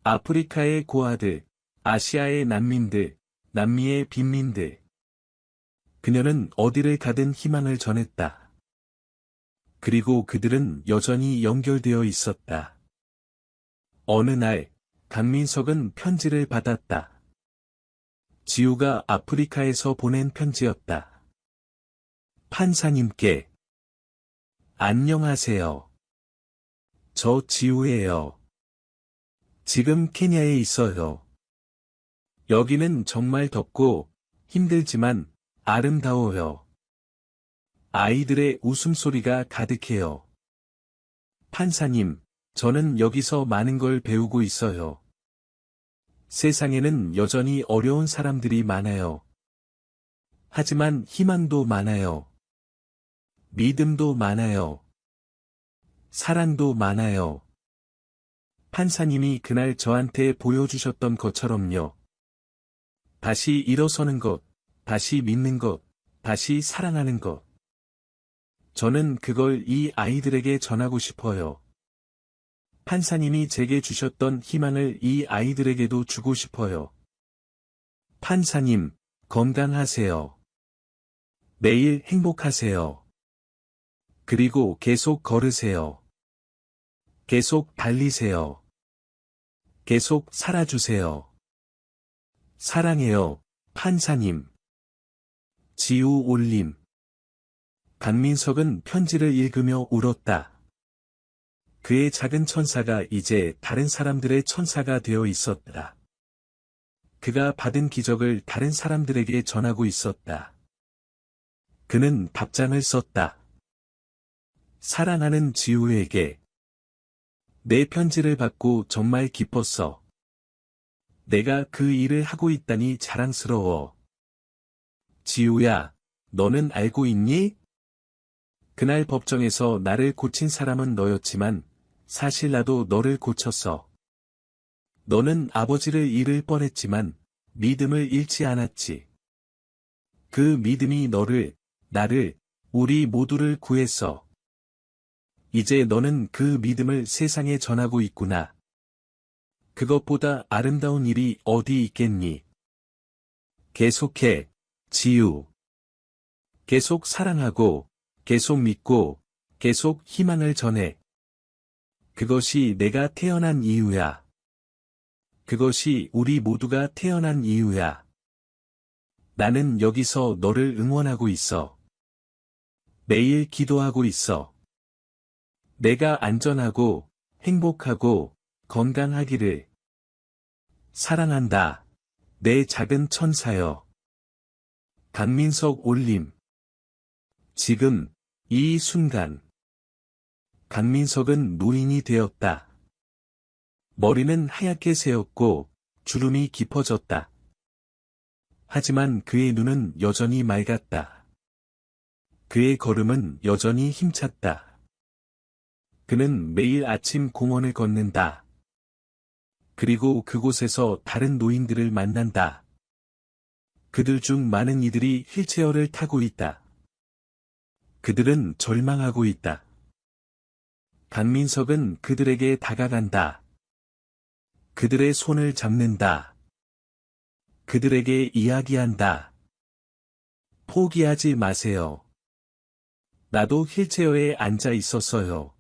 아프리카의 고아들, 아시아의 난민들, 남미의 빈민들. 그녀는 어디를 가든 희망을 전했다. 그리고 그들은 여전히 연결되어 있었다. 어느 날, 강민석은 편지를 받았다. 지우가 아프리카에서 보낸 편지였다. 판사님께. 안녕하세요. 저 지우예요. 지금 케냐에 있어요. 여기는 정말 덥고 힘들지만 아름다워요. 아이들의 웃음소리가 가득해요. 판사님, 저는 여기서 많은 걸 배우고 있어요. 세상에는 여전히 어려운 사람들이 많아요. 하지만 희망도 많아요. 믿음도 많아요. 사랑도 많아요. 판사님이 그날 저한테 보여주셨던 것처럼요. 다시 일어서는 것, 다시 믿는 것, 다시 사랑하는 것. 저는 그걸 이 아이들에게 전하고 싶어요. 판사님이 제게 주셨던 희망을 이 아이들에게도 주고 싶어요. 판사님, 건강하세요. 매일 행복하세요. 그리고 계속 걸으세요. 계속 달리세요. 계속 살아주세요. 사랑해요, 판사님. 지우 올림. 강민석은 편지를 읽으며 울었다. 그의 작은 천사가 이제 다른 사람들의 천사가 되어 있었다. 그가 받은 기적을 다른 사람들에게 전하고 있었다. 그는 답장을 썼다. 사랑하는 지우에게. 내 편지를 받고 정말 기뻤어. 내가 그 일을 하고 있다니 자랑스러워. 지우야, 너는 알고 있니? 그날 법정에서 나를 고친 사람은 너였지만, 사실 나도 너를 고쳤어. 너는 아버지를 잃을 뻔했지만, 믿음을 잃지 않았지. 그 믿음이 너를, 나를, 우리 모두를 구했어. 이제 너는 그 믿음을 세상에 전하고 있구나. 그것보다 아름다운 일이 어디 있겠니? 계속해, 지우. 계속 사랑하고, 계속 믿고, 계속 희망을 전해. 그것이 내가 태어난 이유야. 그것이 우리 모두가 태어난 이유야. 나는 여기서 너를 응원하고 있어. 매일 기도하고 있어. 내가 안전하고, 행복하고, 건강하기를. 사랑한다. 내 작은 천사여. 강민석 올림. 지금, 이 순간. 강민석은 노인이 되었다. 머리는 하얗게 새었고, 주름이 깊어졌다. 하지만 그의 눈은 여전히 맑았다. 그의 걸음은 여전히 힘찼다. 그는 매일 아침 공원을 걷는다. 그리고 그곳에서 다른 노인들을 만난다. 그들 중 많은 이들이 휠체어를 타고 있다. 그들은 절망하고 있다. 강민석은 그들에게 다가간다. 그들의 손을 잡는다. 그들에게 이야기한다. 포기하지 마세요. 나도 휠체어에 앉아 있었어요.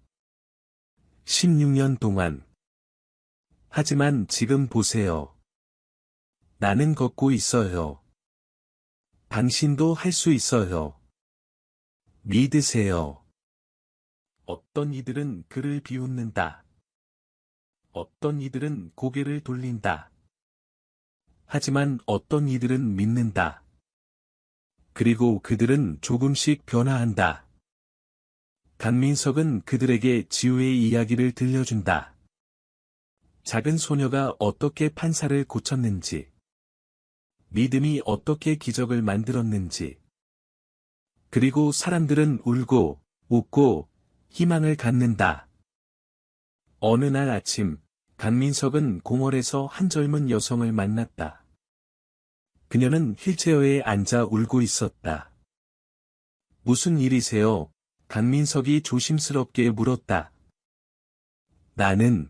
16년 동안. 하지만 지금 보세요. 나는 걷고 있어요. 당신도 할 수 있어요. 믿으세요. 어떤 이들은 그를 비웃는다. 어떤 이들은 고개를 돌린다. 하지만 어떤 이들은 믿는다. 그리고 그들은 조금씩 변화한다. 강민석은 그들에게 지우의 이야기를 들려준다. 작은 소녀가 어떻게 판사를 고쳤는지, 믿음이 어떻게 기적을 만들었는지, 그리고 사람들은 울고, 웃고, 희망을 갖는다. 어느 날 아침, 강민석은 공원에서 한 젊은 여성을 만났다. 그녀는 휠체어에 앉아 울고 있었다. 무슨 일이세요? 강민석이 조심스럽게 물었다. 나는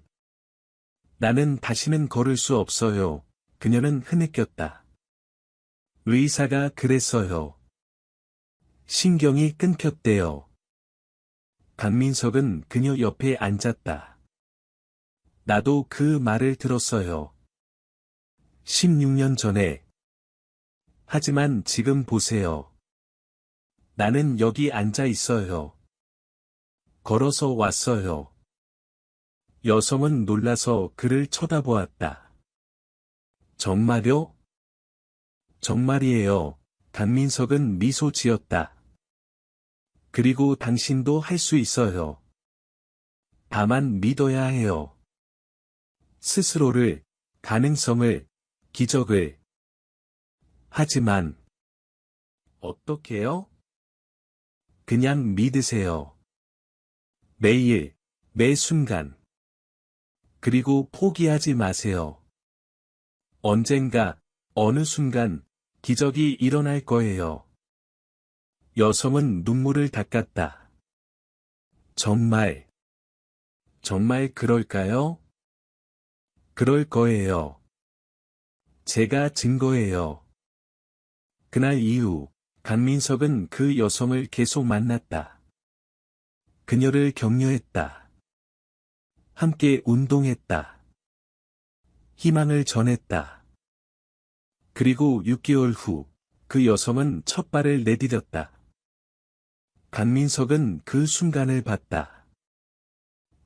다시는 걸을 수 없어요. 그녀는 흐느꼈다. 의사가 그랬어요. 신경이 끊겼대요. 강민석은 그녀 옆에 앉았다. 나도 그 말을 들었어요. 16년 전에. 하지만 지금 보세요. 나는 여기 앉아 있어요. 걸어서 왔어요. 여성은 놀라서 그를 쳐다보았다. 정말요? 정말이에요. 강민석은 미소 지었다. 그리고 당신도 할 수 있어요. 다만 믿어야 해요. 스스로를, 가능성을, 기적을. 하지만, 어떻게요? 그냥 믿으세요. 매일, 매 순간. 그리고 포기하지 마세요. 언젠가, 어느 순간, 기적이 일어날 거예요. 여성은 눈물을 닦았다. 정말 그럴까요? 그럴 거예요. 제가 증거예요. 그날 이후, 강민석은 그 여성을 계속 만났다. 그녀를 격려했다. 함께 운동했다. 희망을 전했다. 그리고 6개월 후, 그 여성은 첫 발을 내디뎠다. 강민석은 그 순간을 봤다.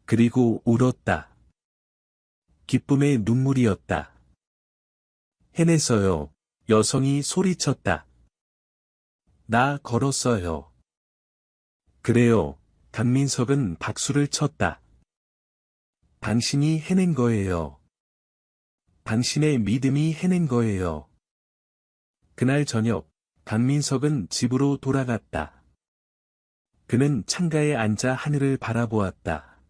그리고 울었다. 기쁨의 눈물이었다. 해냈어요. 여성이 소리쳤다. 나 걸었어요. 그래요. 강민석은 박수를 쳤다. 당신이 해낸 거예요. 당신의 믿음이 해낸 거예요. 그날 저녁, 강민석은 집으로 돌아갔다. 그는 창가에 앉아 하늘을 바라보았다.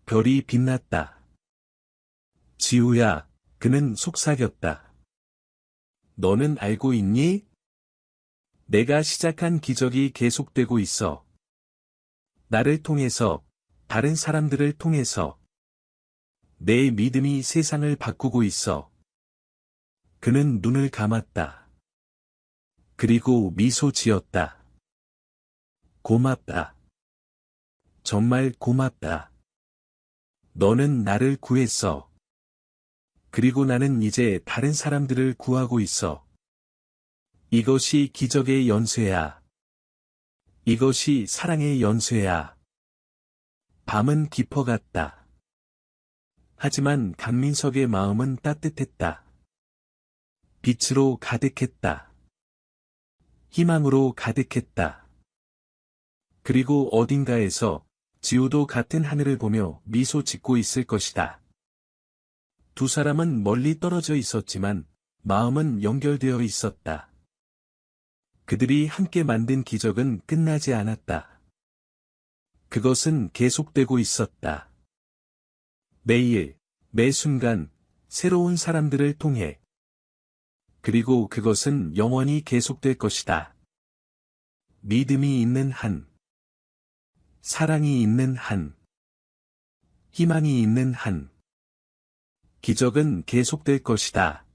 별이 빛났다. 지우야, 그는 속삭였다. 너는 알고 있니? 내가 시작한 기적이 계속되고 있어. 나를 통해서, 다른 사람들을 통해서. 내 믿음이 세상을 바꾸고 있어. 그는 눈을 감았다. 그리고 미소 지었다. 고맙다. 정말 고맙다. 너는 나를 구했어. 그리고 나는 이제 다른 사람들을 구하고 있어. 이것이 기적의 연쇄야. 이것이 사랑의 연쇄야. 밤은 깊어갔다. 하지만 강민석의 마음은 따뜻했다. 빛으로 가득했다. 희망으로 가득했다. 그리고 어딘가에서 지우도 같은 하늘을 보며 미소 짓고 있을 것이다. 두 사람은 멀리 떨어져 있었지만 마음은 연결되어 있었다. 그들이 함께 만든 기적은 끝나지 않았다. 그것은 계속되고 있었다. 매일, 매 순간, 새로운 사람들을 통해. 그리고 그것은 영원히 계속될 것이다. 믿음이 있는 한, 사랑이 있는 한, 희망이 있는 한, 기적은 계속될 것이다.